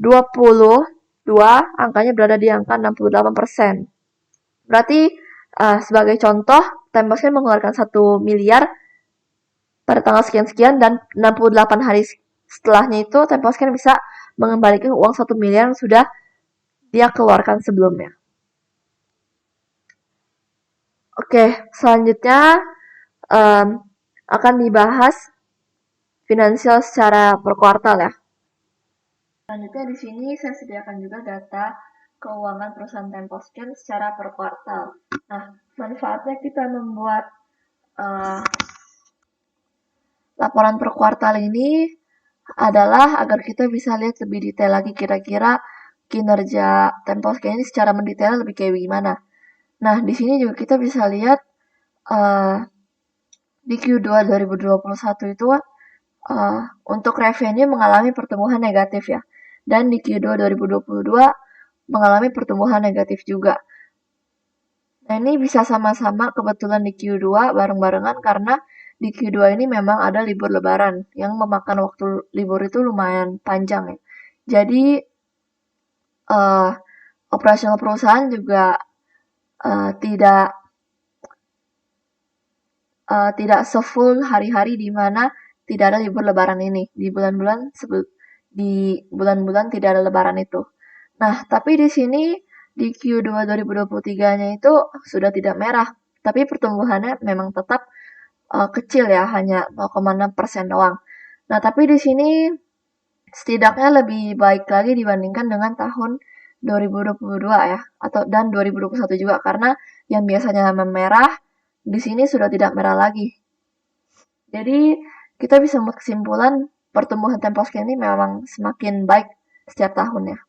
Speaker 1: angkanya berada di angka 68%. Berarti sebagai contoh, Temposcan mengeluarkan 1 miliar pada tanggal sekian-sekian dan 68 hari setelahnya itu Temposcan bisa mengembalikan uang 1 miliar yang sudah dia keluarkan sebelumnya. Oke, selanjutnya akan dibahas finansial secara per kuartal ya. Selanjutnya di sini saya sediakan juga data keuangan perusahaan Temposcan secara per kuartal. Nah, manfaatnya kita membuat laporan per kuartal ini adalah agar kita bisa lihat lebih detail lagi kira-kira kinerja Temposcan ini secara mendetail lebih kayak gimana. Nah, di sini juga kita bisa lihat di Q2 2021 itu untuk revenue mengalami pertumbuhan negatif ya. Dan di Q2 2022 mengalami pertumbuhan negatif juga. Nah, ini bisa sama-sama kebetulan di Q2 bareng-barengan karena di Q2 ini memang ada libur lebaran yang memakan waktu libur itu lumayan panjang ya. Jadi operasional perusahaan juga tidak sefull hari-hari di mana tidak ada libur lebaran ini di bulan-bulan tidak ada lebaran itu. Nah, tapi di sini di Q2 2023-nya itu sudah tidak merah, tapi pertumbuhannya memang tetap kecil ya, hanya 0,6% doang. Nah, tapi di sini setidaknya lebih baik lagi dibandingkan dengan tahun 2022 ya, dan 2021 juga, karena yang biasanya memerah di sini sudah tidak merah lagi. Jadi kita bisa membuat kesimpulan pertumbuhan Temposcan ini memang semakin baik setiap tahunnya.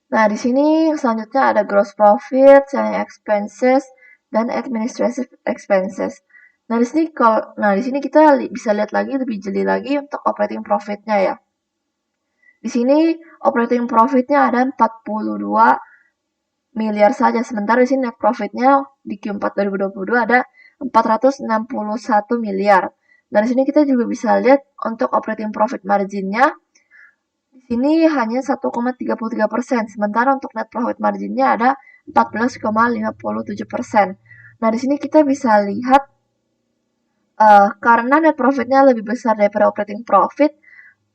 Speaker 1: Nah, di sini selanjutnya ada gross profit, selling expenses, dan administrative expenses. Nah, di sini kita bisa lihat lagi lebih jeli lagi untuk operating profit-nya ya. Di sini operating profit-nya ada 42 miliar saja, sementara di sini net profit-nya di Q4 2022 ada 461 miliar. Nah, di sini kita juga bisa lihat untuk operating profit margin-nya di sini hanya 1,33%, sementara untuk net profit margin-nya ada 14,57%. Nah, di sini kita bisa lihat karena net profit-nya lebih besar daripada operating profit,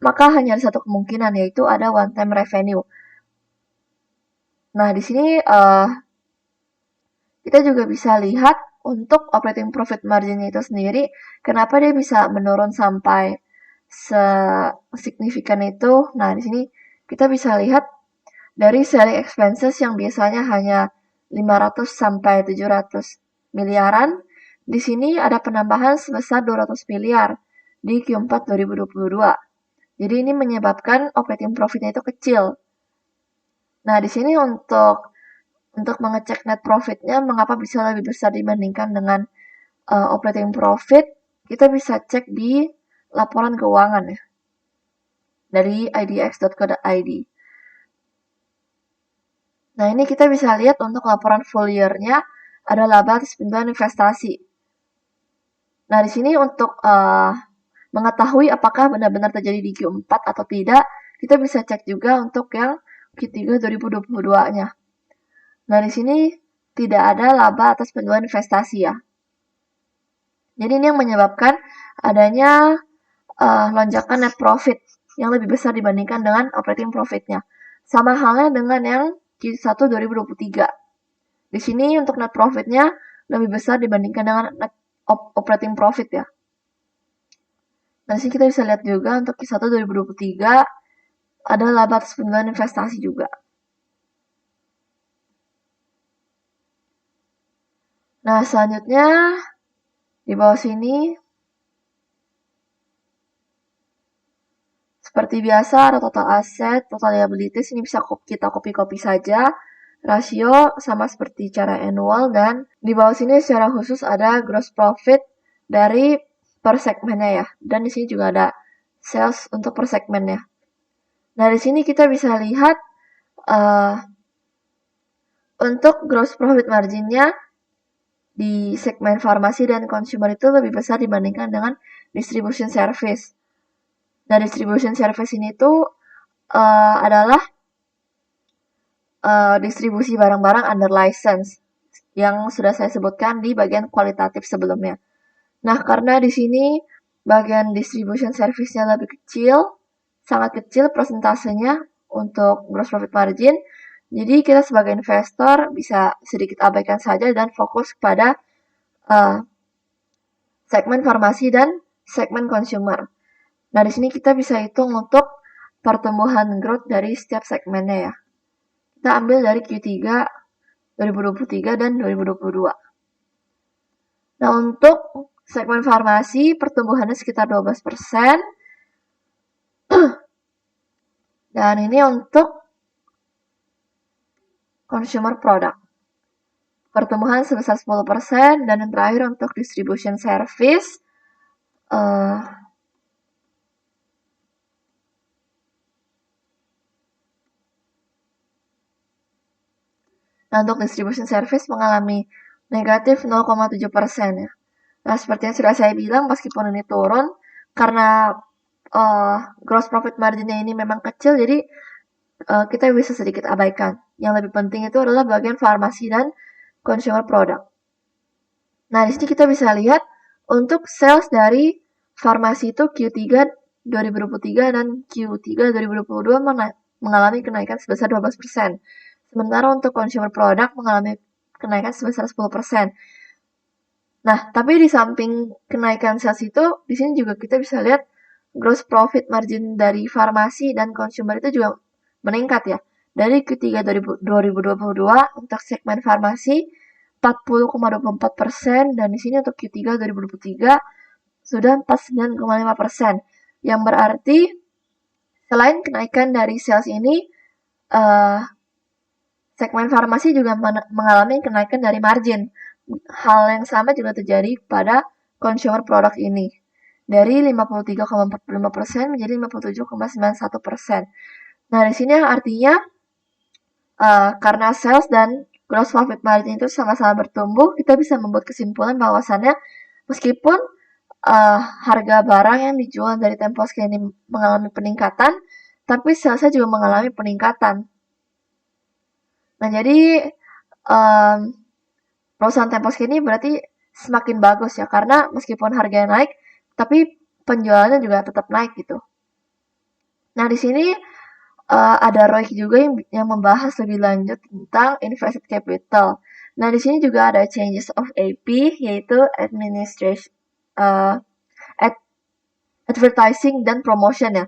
Speaker 1: maka hanya ada satu kemungkinan, yaitu ada one time revenue. Nah, di sini kita juga bisa lihat untuk operating profit margin itu sendiri, kenapa dia bisa menurun sampai sesignifikan itu. Nah, di sini kita bisa lihat dari selling expenses yang biasanya hanya 500 sampai 700 miliaran, di sini ada penambahan sebesar 200 miliar di Q4 2022. Jadi ini menyebabkan operating profit-nya itu kecil. Nah, di sini untuk mengecek net profit-nya mengapa bisa lebih besar dibandingkan dengan operating profit, kita bisa cek di laporan keuangan ya, dari idx.co.id. Nah, ini kita bisa lihat untuk laporan full year-nya ada laba atas penjualan investasi. Nah, di sini untuk mengetahui apakah benar-benar terjadi di Q4 atau tidak, kita bisa cek juga untuk yang Q3 2022-nya. Nah, di sini tidak ada laba atas penjualan investasi ya. Jadi ini yang menyebabkan adanya lonjakan net profit yang lebih besar dibandingkan dengan operating profit-nya. Sama halnya dengan yang Q1 2023. Di sini untuk net profit-nya lebih besar dibandingkan dengan net operating profit ya. Nah, sini kita bisa lihat juga untuk Q1 2023 ada laba atas penjualan investasi juga. Nah, selanjutnya di bawah sini seperti biasa ada total aset, total liabilities, ini bisa kita copy-copy saja. Rasio sama seperti cara annual, dan di bawah sini secara khusus ada gross profit dari per segmennya ya. Dan di sini juga ada sales untuk per segmennya. Nah, di sini kita bisa lihat untuk gross profit marginnya di segmen farmasi dan consumer itu lebih besar dibandingkan dengan distribution service. Nah, distribution service ini tuh adalah distribusi barang-barang under license yang sudah saya sebutkan di bagian kualitatif sebelumnya. Nah, karena di sini bagian distribution service-nya lebih kecil, sangat kecil persentasenya untuk gross profit margin, jadi kita sebagai investor bisa sedikit abaikan saja dan fokus pada segmen farmasi dan segmen consumer. Nah, di sini kita bisa hitung untuk pertumbuhan growth dari setiap segmennya ya. Kita ambil dari Q3 2023 dan 2022. Nah, untuk segmen farmasi pertumbuhannya sekitar 12%. Dan ini untuk consumer product. Pertumbuhan sebesar 10%, dan yang terakhir untuk distribution service nah, untuk distribution service mengalami negatif 0,7% ya. Nah, seperti yang sudah saya bilang, meskipun ini turun, karena gross profit marginnya ini memang kecil, jadi kita bisa sedikit abaikan. Yang lebih penting itu adalah bagian farmasi dan consumer product. Nah, di sini kita bisa lihat untuk sales dari farmasi itu Q3 2023 dan Q3 2022 mengalami kenaikan sebesar 12%. Sementara untuk consumer product mengalami kenaikan sebesar 10%. Nah, tapi di samping kenaikan sales itu, di sini juga kita bisa lihat gross profit margin dari farmasi dan consumer itu juga meningkat ya. Dari Q3 2022 untuk segmen farmasi 40,24% dan di sini untuk Q3 2023 sudah 49,5%. Yang berarti selain kenaikan dari sales ini, segmen farmasi juga mengalami kenaikan dari margin. Hal yang sama juga terjadi pada consumer product ini. Dari 53,45% menjadi 57,91%. Nah, di sini artinya karena sales dan gross profit margin itu sama-sama bertumbuh, kita bisa membuat kesimpulan bahwasannya meskipun harga barang yang dijual dari Temposcan ini mengalami peningkatan, tapi salesnya juga mengalami peningkatan. Nah, jadi perusahaan Temposcan ini berarti semakin bagus ya, karena meskipun harganya naik, tapi penjualannya juga tetap naik gitu. Nah, di sini ada ROIC juga yang membahas lebih lanjut tentang invested capital. Nah, di sini juga ada changes of AP, yaitu administration, advertising dan promotion ya.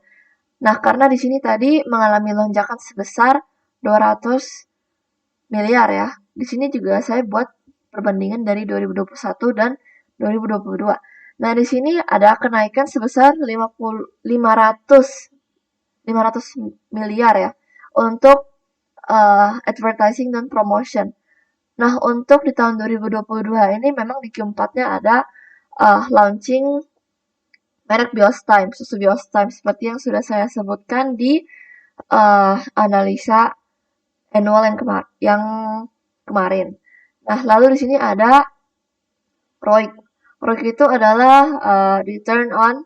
Speaker 1: Nah, karena di sini tadi mengalami lonjakan sebesar 200 miliar ya. Di sini juga saya buat perbandingan dari 2021 dan 2022. Nah, di sini ada kenaikan sebesar 500 miliar ya untuk advertising dan promotion. Nah, untuk di tahun 2022 ini memang di Q4-nya ada launching merek Biostime, susu Biostime seperti yang sudah saya sebutkan di analisa annual yang kemarin. Nah, lalu di sini ada ROIC. ROIC itu adalah return on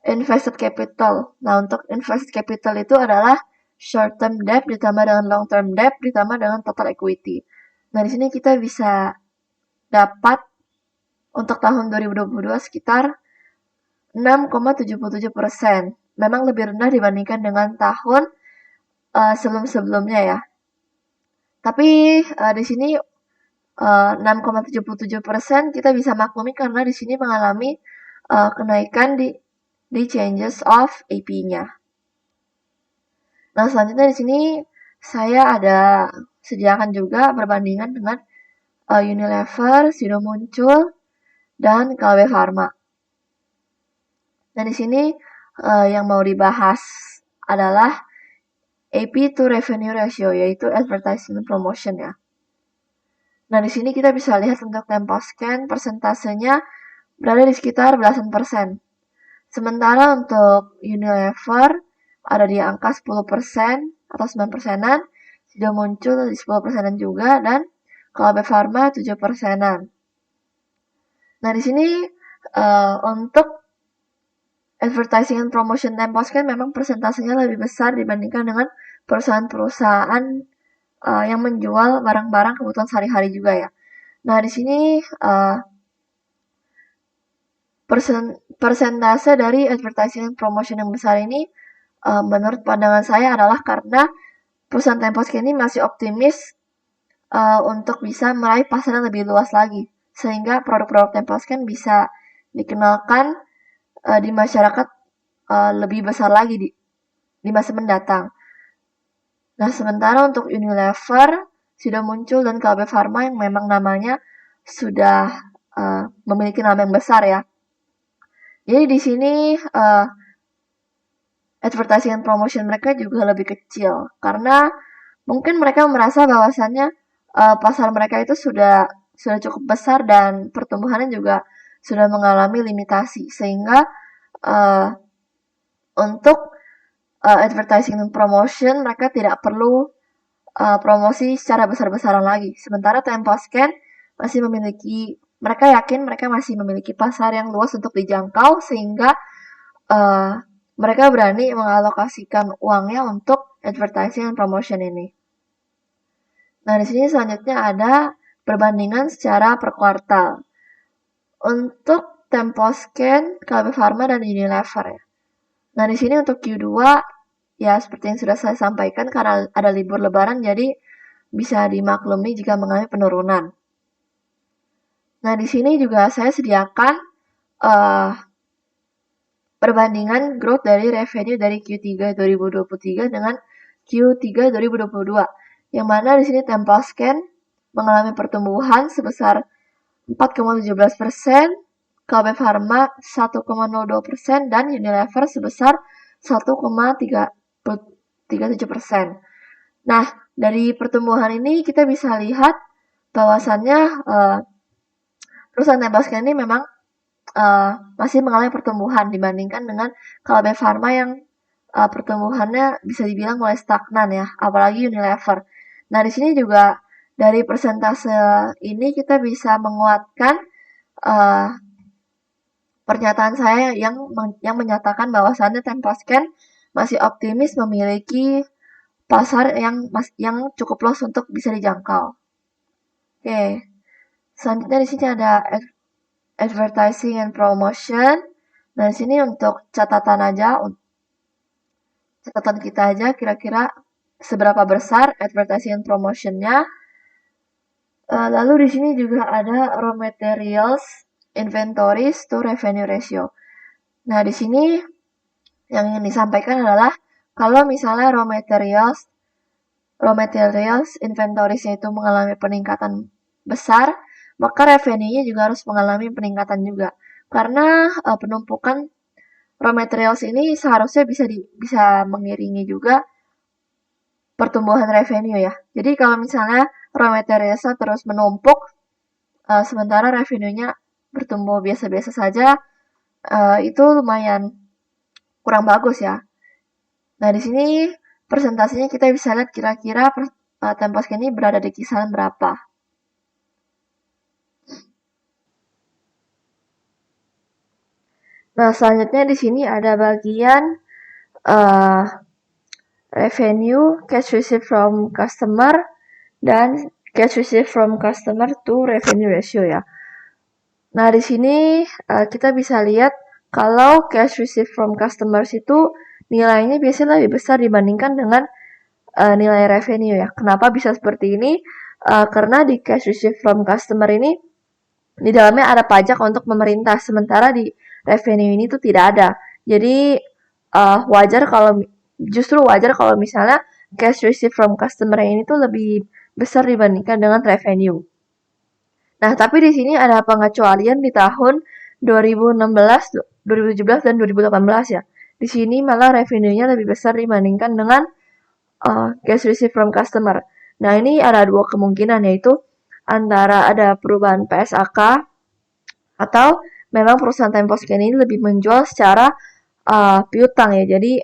Speaker 1: invested capital. Nah, untuk invested capital itu adalah short term debt ditambah dengan long term debt ditambah dengan total equity. Nah, di sini kita bisa dapat untuk tahun 2022 sekitar 6,77%. Memang lebih rendah dibandingkan dengan tahun sebelum-sebelumnya ya. Tapi di sini 6,77% kita bisa maklumi karena di sini mengalami kenaikan di changes of AP-nya. Nah, selanjutnya di sini saya ada sediakan juga perbandingan dengan Unilever, Sido Muncul, dan KW Pharma. Nah, di sini yang mau dibahas adalah AP to revenue ratio, yaitu advertising promotion ya. Nah, di sini kita bisa lihat untuk Temposcan persentasenya berada di sekitar belasan persen. Sementara untuk Unilever ada di angka 10% atau 9%-an, sudah muncul di 10%-an juga, dan kalau Pharma 7%-an. Nah, di sini untuk advertising and promotion Temposcan memang persentasenya lebih besar dibandingkan dengan perusahaan-perusahaan yang menjual barang-barang kebutuhan sehari-hari juga ya. Nah, di sini persentase dari advertising and promotion yang besar ini menurut pandangan saya adalah karena perusahaan Temposcan ini masih optimis untuk bisa meraih pasar yang lebih luas lagi, sehingga produk-produk Temposcan bisa dikenalkan di masyarakat lebih besar lagi di masa mendatang. Nah, sementara untuk Unilever sudah muncul dan KW Pharma yang memang namanya sudah memiliki nama yang besar ya. Jadi di sini advertising and promotion mereka juga lebih kecil karena mungkin mereka merasa bahwasannya pasar mereka itu sudah cukup besar dan pertumbuhannya juga sudah mengalami limitasi sehingga untuk advertising and promotion mereka tidak perlu promosi secara besar-besaran lagi. Sementara Temposcan masih memiliki, mereka yakin mereka masih memiliki pasar yang luas untuk dijangkau sehingga mereka berani mengalokasikan uangnya untuk advertising and promotion ini. Nah, di sini selanjutnya ada perbandingan secara per kuartal. Untuk Temposcan, KB Pharma, dan Unilever ya. Nah, di sini untuk Q2 ya seperti yang sudah saya sampaikan karena ada libur lebaran jadi bisa dimaklumi jika mengalami penurunan. Nah, di sini juga saya sediakan perbandingan growth dari revenue dari Q3 2023 dengan Q3 2022. Yang mana di sini Temposcan mengalami pertumbuhan sebesar 4,17%, KB Pharma 1,02%, dan Unilever sebesar 1,37%. Nah, dari pertumbuhan ini kita bisa lihat bahwasannya perusahaan Temposcan ini memang masih mengalami pertumbuhan dibandingkan dengan KB Pharma yang pertumbuhannya bisa dibilang mulai stagnan ya, apalagi Unilever. Nah, di sini juga dari persentase ini kita bisa menguatkan pernyataan saya yang menyatakan bahwasannya Temposcan masih optimis memiliki pasar yang cukup luas untuk bisa dijangkau. Oke. Selanjutnya di sini ada advertising and promotion. Nah, di sini untuk catatan kita aja kira-kira seberapa besar advertising and promotion-nya. Lalu di sini juga ada raw materials inventories to revenue ratio. Nah, di sini yang ingin disampaikan adalah kalau misalnya raw materials inventories itu mengalami peningkatan besar, maka revenue-nya juga harus mengalami peningkatan juga. Karena penumpukan raw materials ini seharusnya bisa mengiringi juga pertumbuhan revenue ya. Jadi kalau misalnya raw materials terus menumpuk, sementara revenue-nya bertumbuh biasa-biasa saja, itu lumayan kurang bagus ya. Nah, di sini persentasenya kita bisa lihat kira-kira Temposcan ini berada di kisaran berapa. Nah, selanjutnya di sini ada bagian revenue, cash received from customer, dan cash received from customer to revenue ratio ya. Nah, di sini kita bisa lihat kalau cash received from customers itu nilainya biasanya lebih besar dibandingkan dengan nilai revenue ya. Kenapa bisa seperti ini? Karena di cash received from customer ini di dalamnya ada pajak untuk pemerintah, sementara di revenue ini tuh tidak ada. Jadi justru wajar kalau misalnya cash received from customer ini tuh lebih besar dibandingkan dengan revenue. Nah, tapi di sini ada pengecualian di tahun 2016, 2017, dan 2018 ya. Di sini malah revenue-nya lebih besar dibandingkan dengan cash received from customer. Nah, ini ada dua kemungkinan, yaitu antara ada perubahan PSAK atau memang perusahaan Temposcan ini lebih menjual secara piutang ya. Jadi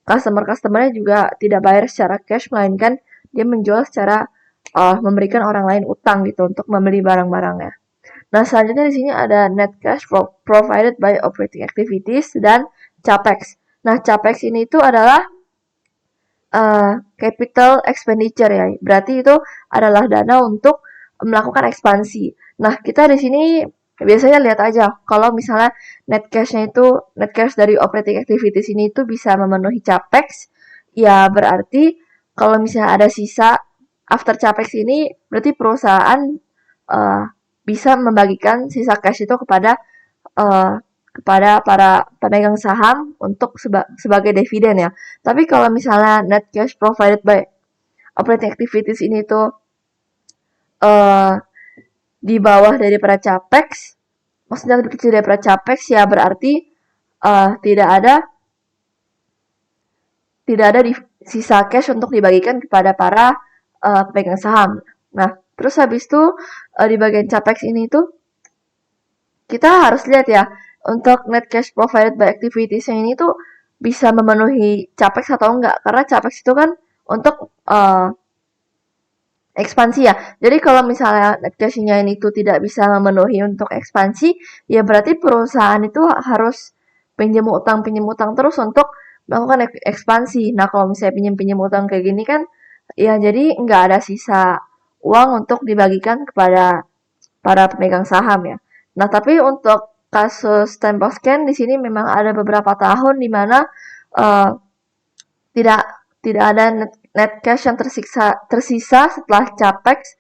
Speaker 1: customer-customernya juga tidak bayar secara cash, melainkan dia menjual secara memberikan orang lain utang gitu untuk membeli barang-barangnya. Nah, selanjutnya di sini ada net cash provided by operating activities dan CAPEX. Nah, CAPEX ini itu adalah capital expenditure ya. Berarti itu adalah dana untuk melakukan ekspansi. Nah, kita di sini biasanya lihat aja kalau misalnya net cash dari operating activities ini itu bisa memenuhi CAPEX, ya berarti kalau misalnya ada sisa after CAPEX ini berarti perusahaan bisa membagikan sisa cash itu kepada para pemegang saham untuk sebagai dividen ya. Tapi kalau misalnya net cash provided by operating activities ini tuh di bawah daripada CAPEX, maksudnya lebih kecil daripada CAPEX ya berarti tidak ada di sisa cash untuk dibagikan kepada para pemegang saham. Nah, terus habis itu di bagian CAPEX ini tuh kita harus lihat ya, untuk net cash provided by activities yang ini tuh bisa memenuhi CAPEX atau enggak. Karena CAPEX itu kan untuk ekspansi ya. Jadi kalau misalnya net cash-nya ini tuh tidak bisa memenuhi untuk ekspansi, ya berarti perusahaan itu harus pinjam utang terus untuk melakukan ekspansi. Nah, kalau misalnya pinjam utang kayak gini kan, ya jadi nggak ada sisa uang untuk dibagikan kepada para pemegang saham ya. Nah, tapi untuk kasus Temposcan di sini memang ada beberapa tahun di mana uh, tidak tidak ada net cash yang tersisa setelah capex.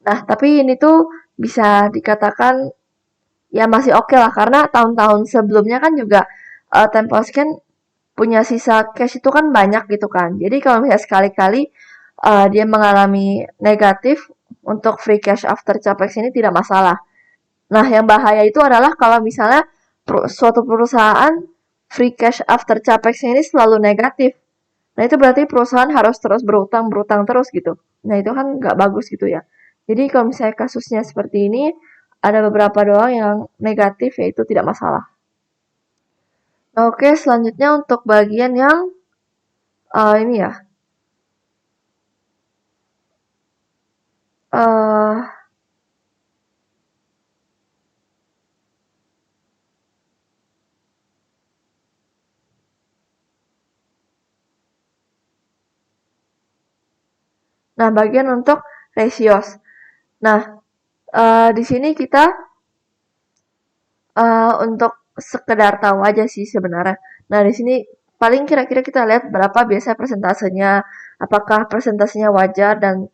Speaker 1: Nah, tapi ini tuh bisa dikatakan ya masih oke lah karena tahun-tahun sebelumnya kan juga Temposcan punya sisa cash itu kan banyak gitu kan. Jadi kalau misalnya sekali-kali dia mengalami negatif untuk free cash after capex ini tidak masalah. Nah, yang bahaya itu adalah kalau misalnya suatu perusahaan free cash after capex ini selalu negatif. Nah, itu berarti perusahaan harus terus berutang terus gitu. Nah, itu kan nggak bagus gitu ya. Jadi kalau misalnya kasusnya seperti ini, ada beberapa doang yang negatif, yaitu tidak masalah. Nah, oke, selanjutnya untuk bagian yang ini ya. Uh, nah, bagian untuk ratios. Nah, di sini kita untuk sekedar tahu aja sih sebenarnya. Nah, di sini paling kira-kira kita lihat berapa biasa persentasenya, apakah persentasenya wajar dan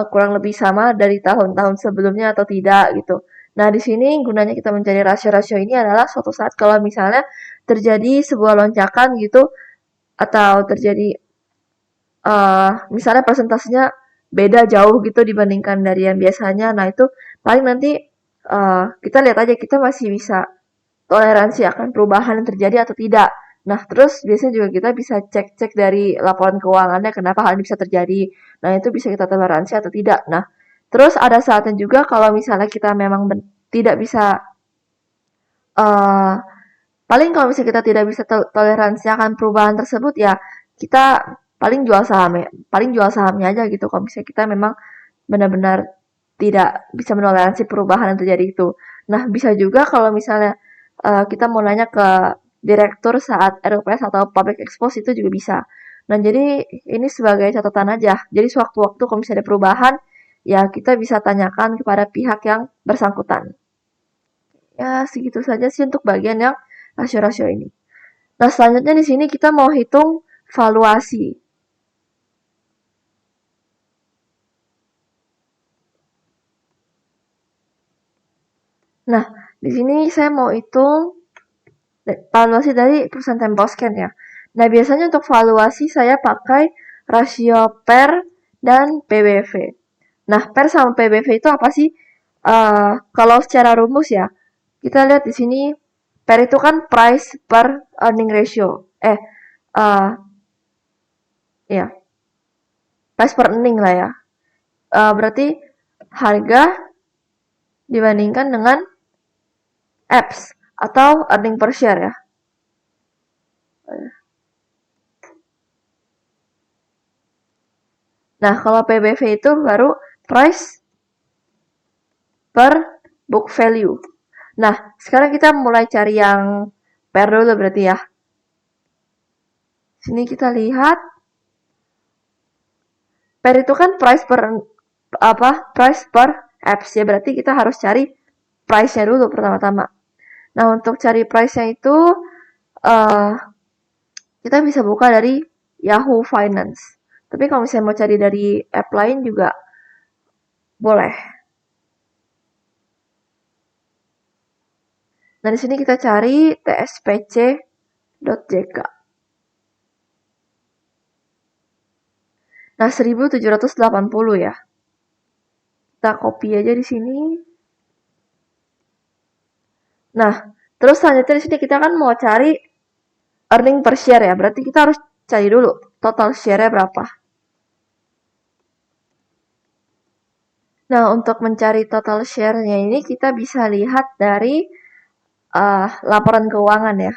Speaker 1: kurang lebih sama dari tahun-tahun sebelumnya atau tidak gitu. Nah, di sini gunanya kita mencari rasio-rasio ini adalah suatu saat kalau misalnya terjadi sebuah lonjakan gitu atau terjadi misalnya persentasenya beda jauh gitu dibandingkan dari yang biasanya. Nah, itu paling nanti kita lihat aja kita masih bisa toleransi akan perubahan yang terjadi atau tidak. Nah, terus biasanya juga kita bisa cek-cek dari laporan keuangannya kenapa hal ini bisa terjadi. Nah, itu bisa kita toleransi atau tidak. Nah, terus ada saatnya juga kalau misalnya kita memang tidak bisa uh, paling kalau misalnya kita tidak bisa toleransi akan perubahan tersebut ya kita paling jual saham ya, paling jual sahamnya aja gitu kalau misalnya kita memang benar-benar tidak bisa menoleransi perubahan yang terjadi itu. Nah, bisa juga kalau misalnya kita mau nanya ke direktur saat RUPS atau public expose itu juga bisa. Nah, jadi ini sebagai catatan aja. Jadi sewaktu-waktu kalau misalnya ada perubahan, ya kita bisa tanyakan kepada pihak yang bersangkutan. Ya, segitu saja sih untuk bagian yang rasio-rasio ini. Nah, selanjutnya di sini kita mau hitung valuasi. Nah, di sini saya mau hitung valuasi dari perusahaan Temposcan ya. Nah, biasanya untuk valuasi saya pakai rasio PER dan PBV. Nah, PER sama PBV itu apa sih? Kalau secara rumus ya, kita lihat di sini PER itu kan price per earning ratio. Uh, ya, price per earning lah ya. Berarti harga dibandingkan dengan EPS atau earning per share ya. Nah, kalau PBV itu baru price per book value. Nah, sekarang kita mulai cari yang per dulu berarti ya. Sini kita lihat per itu kan price per apps ya, berarti kita harus cari price-nya dulu pertama-tama. Nah, untuk cari price-nya itu uh, kita bisa buka dari Yahoo Finance. Tapi kalau misalnya mau cari dari app lain juga boleh. Nah, di sini kita cari tspc.jk. Nah, 1780 ya. Kita copy aja di sini. Nah, terus selanjutnya di sini kita kan mau cari earning per share ya. Berarti kita harus cari dulu total share-nya berapa. Nah, untuk mencari total share-nya ini kita bisa lihat dari laporan keuangan ya.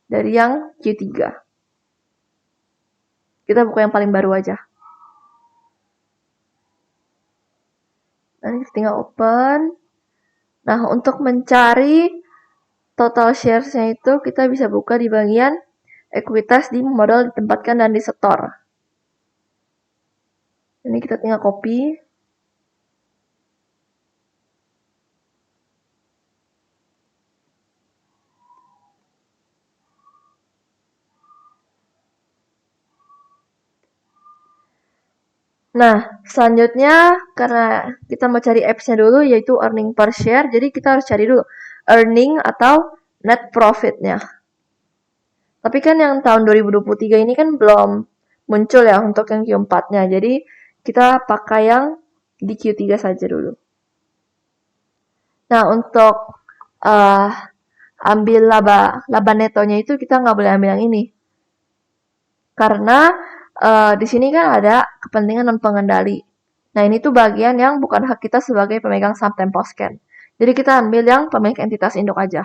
Speaker 1: Dari yang Q3. Kita buka yang paling baru aja. Nah, ini tinggal open. Nah, untuk mencari total shares-nya itu kita bisa buka di bagian ekuitas di modal ditempatkan dan disetor. Ini kita tinggal copy. Nah, selanjutnya karena kita mau cari apps-nya dulu yaitu earning per share, jadi kita harus cari dulu earning atau net profit-nya. Tapi kan yang tahun 2023 ini kan belum muncul ya untuk yang Q4-nya. Jadi kita pakai yang di Q3 saja dulu. Nah, untuk uh, ambil laba netonya itu kita nggak boleh ambil yang ini. Karena di sini kan ada kepentingan non pengendali. Nah, ini tuh bagian yang bukan hak kita sebagai pemegang saham Temposcan. Jadi kita ambil yang pemilik entitas induk aja.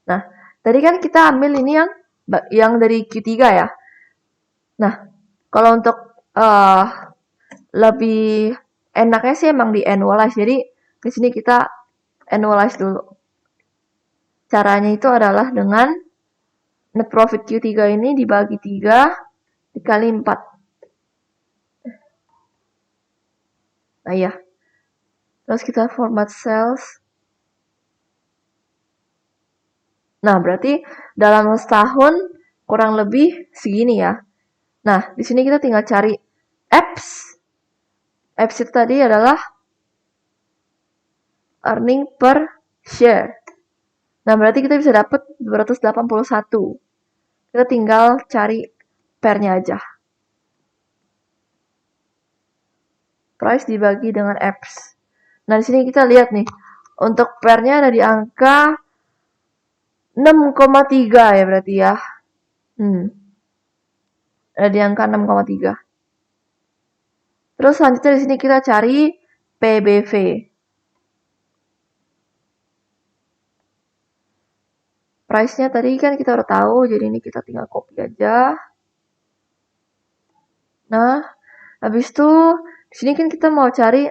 Speaker 1: Nah, tadi kan kita ambil ini yang dari Q3 ya. Nah, kalau untuk lebih enaknya sih emang di annualize. Jadi di sini kita annualize dulu. Caranya itu adalah dengan net profit Q3 ini dibagi 3 dikali 4. Nah ya. Terus kita format cells. Nah, berarti dalam setahun kurang lebih segini ya. Nah, di sini kita tinggal cari apps. Apps itu tadi adalah earning per share. Nah, berarti kita bisa dapat 281. Kita tinggal cari pair-nya aja. Price dibagi dengan apps. Nah, di sini kita lihat nih. Untuk pair-nya ada di angka 6,3 ya berarti ya. Ada di angka 6,3. Terus selanjutnya di sini kita cari PBV. Price-nya tadi kan kita udah tahu, jadi ini kita tinggal copy aja. Nah, habis itu di sini kan kita mau cari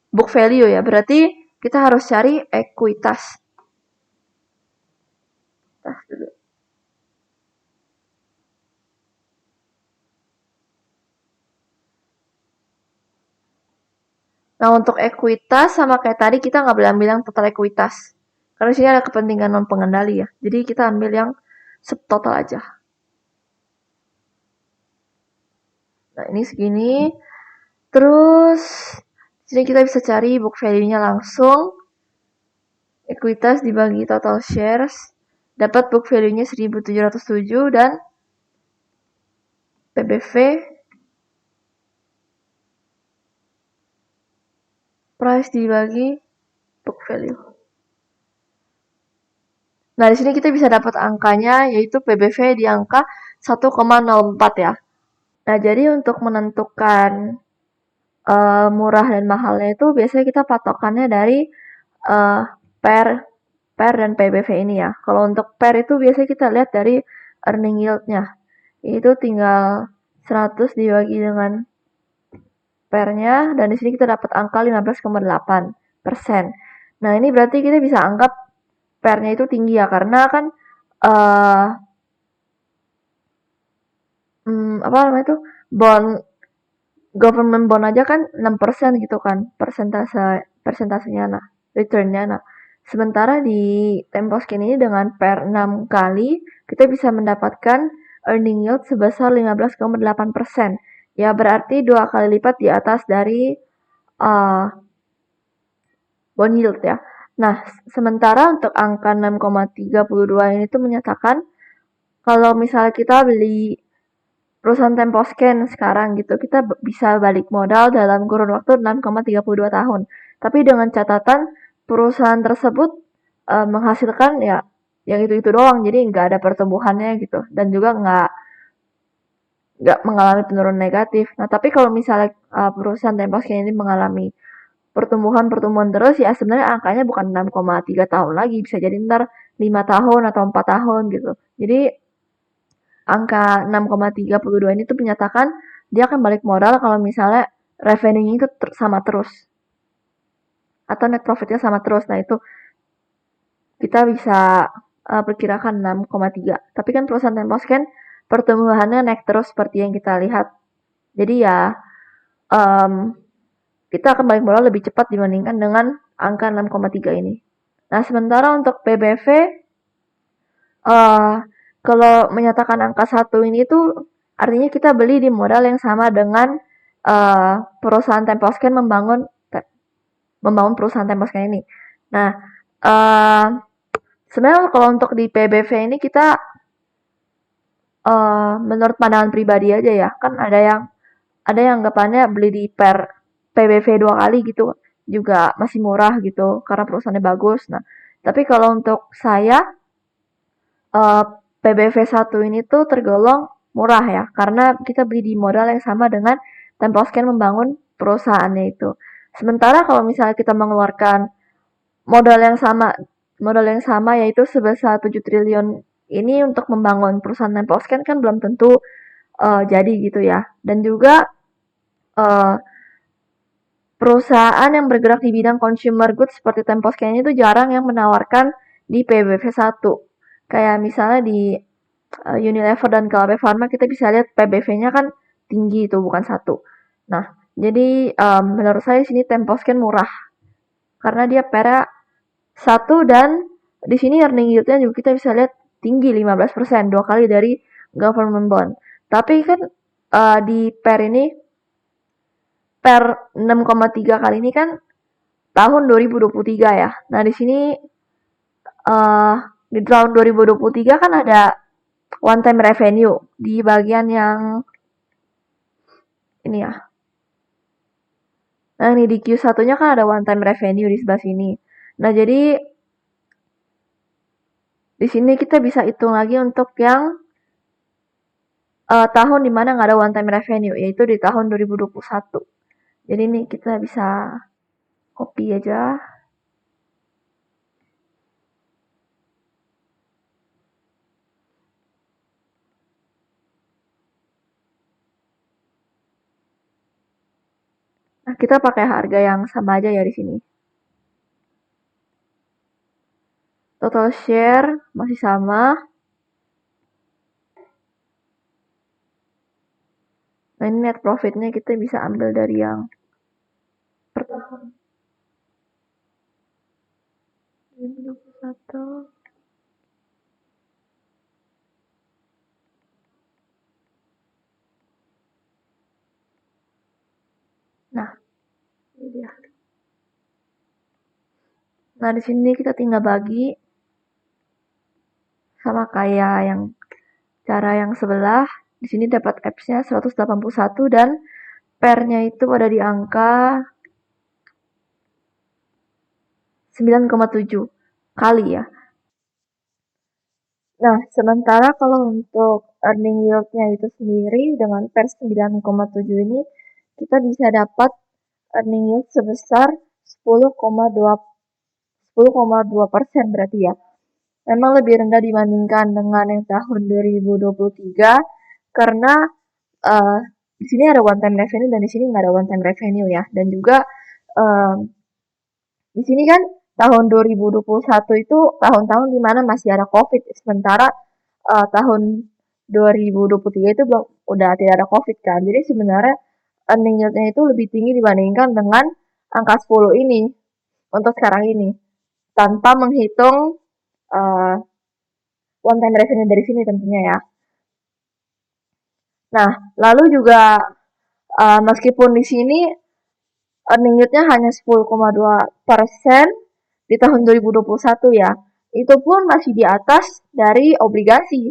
Speaker 1: book value ya, berarti kita harus cari ekuitas. Nah, untuk ekuitas sama kayak tadi kita nggak boleh ambil yang total ekuitas. Karena di sini ada kepentingan non pengendali ya. Jadi kita ambil yang subtotal aja. Nah, ini segini. Terus di sini kita bisa cari book value-nya langsung. Ekuitas dibagi total shares. Dapat book value-nya 1707 dan PBV price dibagi book value. Nah, di sini kita bisa dapat angkanya yaitu PBV di angka 1,04 ya. Nah, jadi untuk menentukan murah dan mahalnya itu biasanya kita patokannya dari pair dan PBV ini ya. Kalau untuk pair itu biasanya kita lihat dari earning yield-nya. Itu tinggal 100 dibagi dengan pair-nya dan di sini kita dapat angka 15,8%. Nah, ini berarti kita bisa anggap pair-nya itu tinggi ya karena kan apa namanya itu bond government bond aja kan 6% gitu kan persentasenya nah returnnya. Nah, sementara di Temposcan ini dengan per 6 kali kita bisa mendapatkan earning yield sebesar 15,8%. Ya berarti 2 kali lipat di atas dari bond yield ya. Nah, sementara untuk angka 6,32 ini tuh menyatakan kalau misalnya kita beli perusahaan Temposcan sekarang gitu, kita bisa balik modal dalam kurun waktu 6,32 tahun. Tapi dengan catatan perusahaan tersebut menghasilkan ya yang itu doang, jadi nggak ada pertumbuhannya gitu, dan juga nggak mengalami penurunan negatif. Nah, tapi kalau misalnya perusahaan Temposcan ini mengalami pertumbuhan terus ya sebenarnya angkanya bukan 6,3 tahun lagi, bisa jadi ntar 5 tahun atau 4 tahun gitu. Jadi angka 6,32 ini tuh menyatakan dia akan balik modal kalau misalnya revenue-nya itu sama terus. atau net profitnya sama terus. Nah, itu kita bisa perkirakan 6,3. Tapi kan perusahaan Tempos kan pertumbuhannya naik terus seperti yang kita lihat. Jadi ya um, kita akan balik modal lebih cepat dibandingkan dengan angka 6,3 ini. Nah, sementara untuk PBV kalau menyatakan angka 1 ini tuh artinya kita beli di modal yang sama dengan perusahaan Temposcan membangun perusahaan Temposcan ini. Nah, uh, sebenarnya kalau untuk di PBV ini kita menurut pandangan pribadi aja ya, kan ada yang anggapannya beli di PBV 2 kali gitu juga masih murah gitu karena perusahaannya bagus. Nah, tapi kalau untuk saya PBV 1 ini tuh tergolong murah ya karena kita beli di modal yang sama dengan Temposcan membangun perusahaannya itu. Sementara kalau misalnya kita mengeluarkan modal yang sama yaitu sebesar 7 triliun ini untuk membangun perusahaan Temposcan kan belum tentu jadi gitu ya. Dan juga uh, perusahaan yang bergerak di bidang consumer goods seperti Temposcan itu jarang yang menawarkan di PBV 1. Kayak misalnya di Unilever dan KLP Pharma kita bisa lihat PBV-nya kan tinggi itu bukan 1. Nah, jadi menurut saya sini Temposcan murah karena dia pera 1 dan di sini earning yield-nya juga kita bisa lihat tinggi 15%, 2 kali dari government bond. Tapi kan di per ini per 6,3 kali ini kan tahun 2023 ya. Nah, di sini di tahun 2023 kan ada one time revenue di bagian yang ini ya. Nah, ini di Q1-nya kan ada one time revenue di sebelah sini. Nah, jadi di sini kita bisa hitung lagi untuk yang tahun dimana nggak ada one time revenue, yaitu di tahun 2021. Jadi ini kita bisa copy aja. Nah, kita pakai harga yang sama aja ya di sini. Total share masih sama. Nah, ini net profitnya kita bisa ambil dari yang pertama. 2021. Nah, ini dia. Nah, di sini kita tinggal bagi sama kayak yang cara yang sebelah. Di sini dapat X-nya 181 dan per-nya itu ada di angka 9,7 kali ya. Nah, sementara kalau untuk earning yield-nya itu sendiri dengan per 9,7 ini kita bisa dapat earning yield sebesar 10,2% berarti ya. Memang lebih rendah dibandingkan dengan yang tahun 2023 karena uh, di sini ada one time revenue dan di sini nggak ada one time revenue ya. Dan juga di sini kan tahun 2021 itu tahun-tahun dimana masih ada COVID, sementara tahun 2023 itu belum udah tidak ada COVID kan. Jadi sebenarnya earning yield-nya itu lebih tinggi dibandingkan dengan angka 10 ini untuk sekarang ini tanpa menghitung uh, one time revenue dari sini tentunya ya. Nah, lalu juga meskipun di sini earning yield-nya hanya 10,2% di tahun 2021 ya, itu pun masih di atas dari obligasi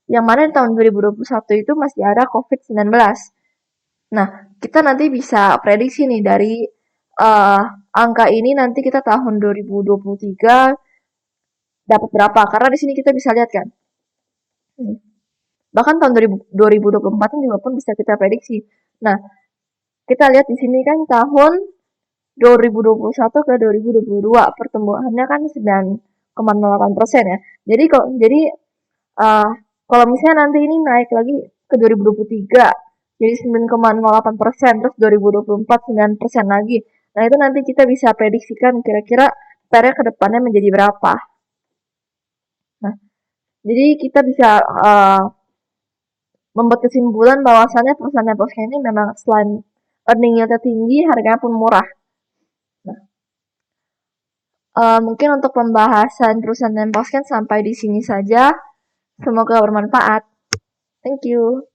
Speaker 1: yang mana di tahun 2021 itu masih ada COVID-19. Nah, kita nanti bisa prediksi nih dari angka ini nanti kita tahun 2023 dapat berapa? Karena di sini kita bisa lihat kan. Bahkan tahun 2024 juga pun bisa kita prediksi. Nah, kita lihat di sini kan tahun 2021 ke 2022 pertumbuhannya kan 9,08% ya. Jadi uh, kalau misalnya nanti ini naik lagi ke 2023 jadi 9,08%, terus 2024 9% lagi. Nah, itu nanti kita bisa prediksikan kira-kira PR-nya ke depannya menjadi berapa. Nah, jadi kita bisa membuat kesimpulan bahwasannya perusahaan Temposcan ini memang selain earning-nya tinggi, harganya pun murah. Nah, mungkin untuk pembahasan perusahaan Temposcan sampai di sini saja. Semoga bermanfaat. Thank you.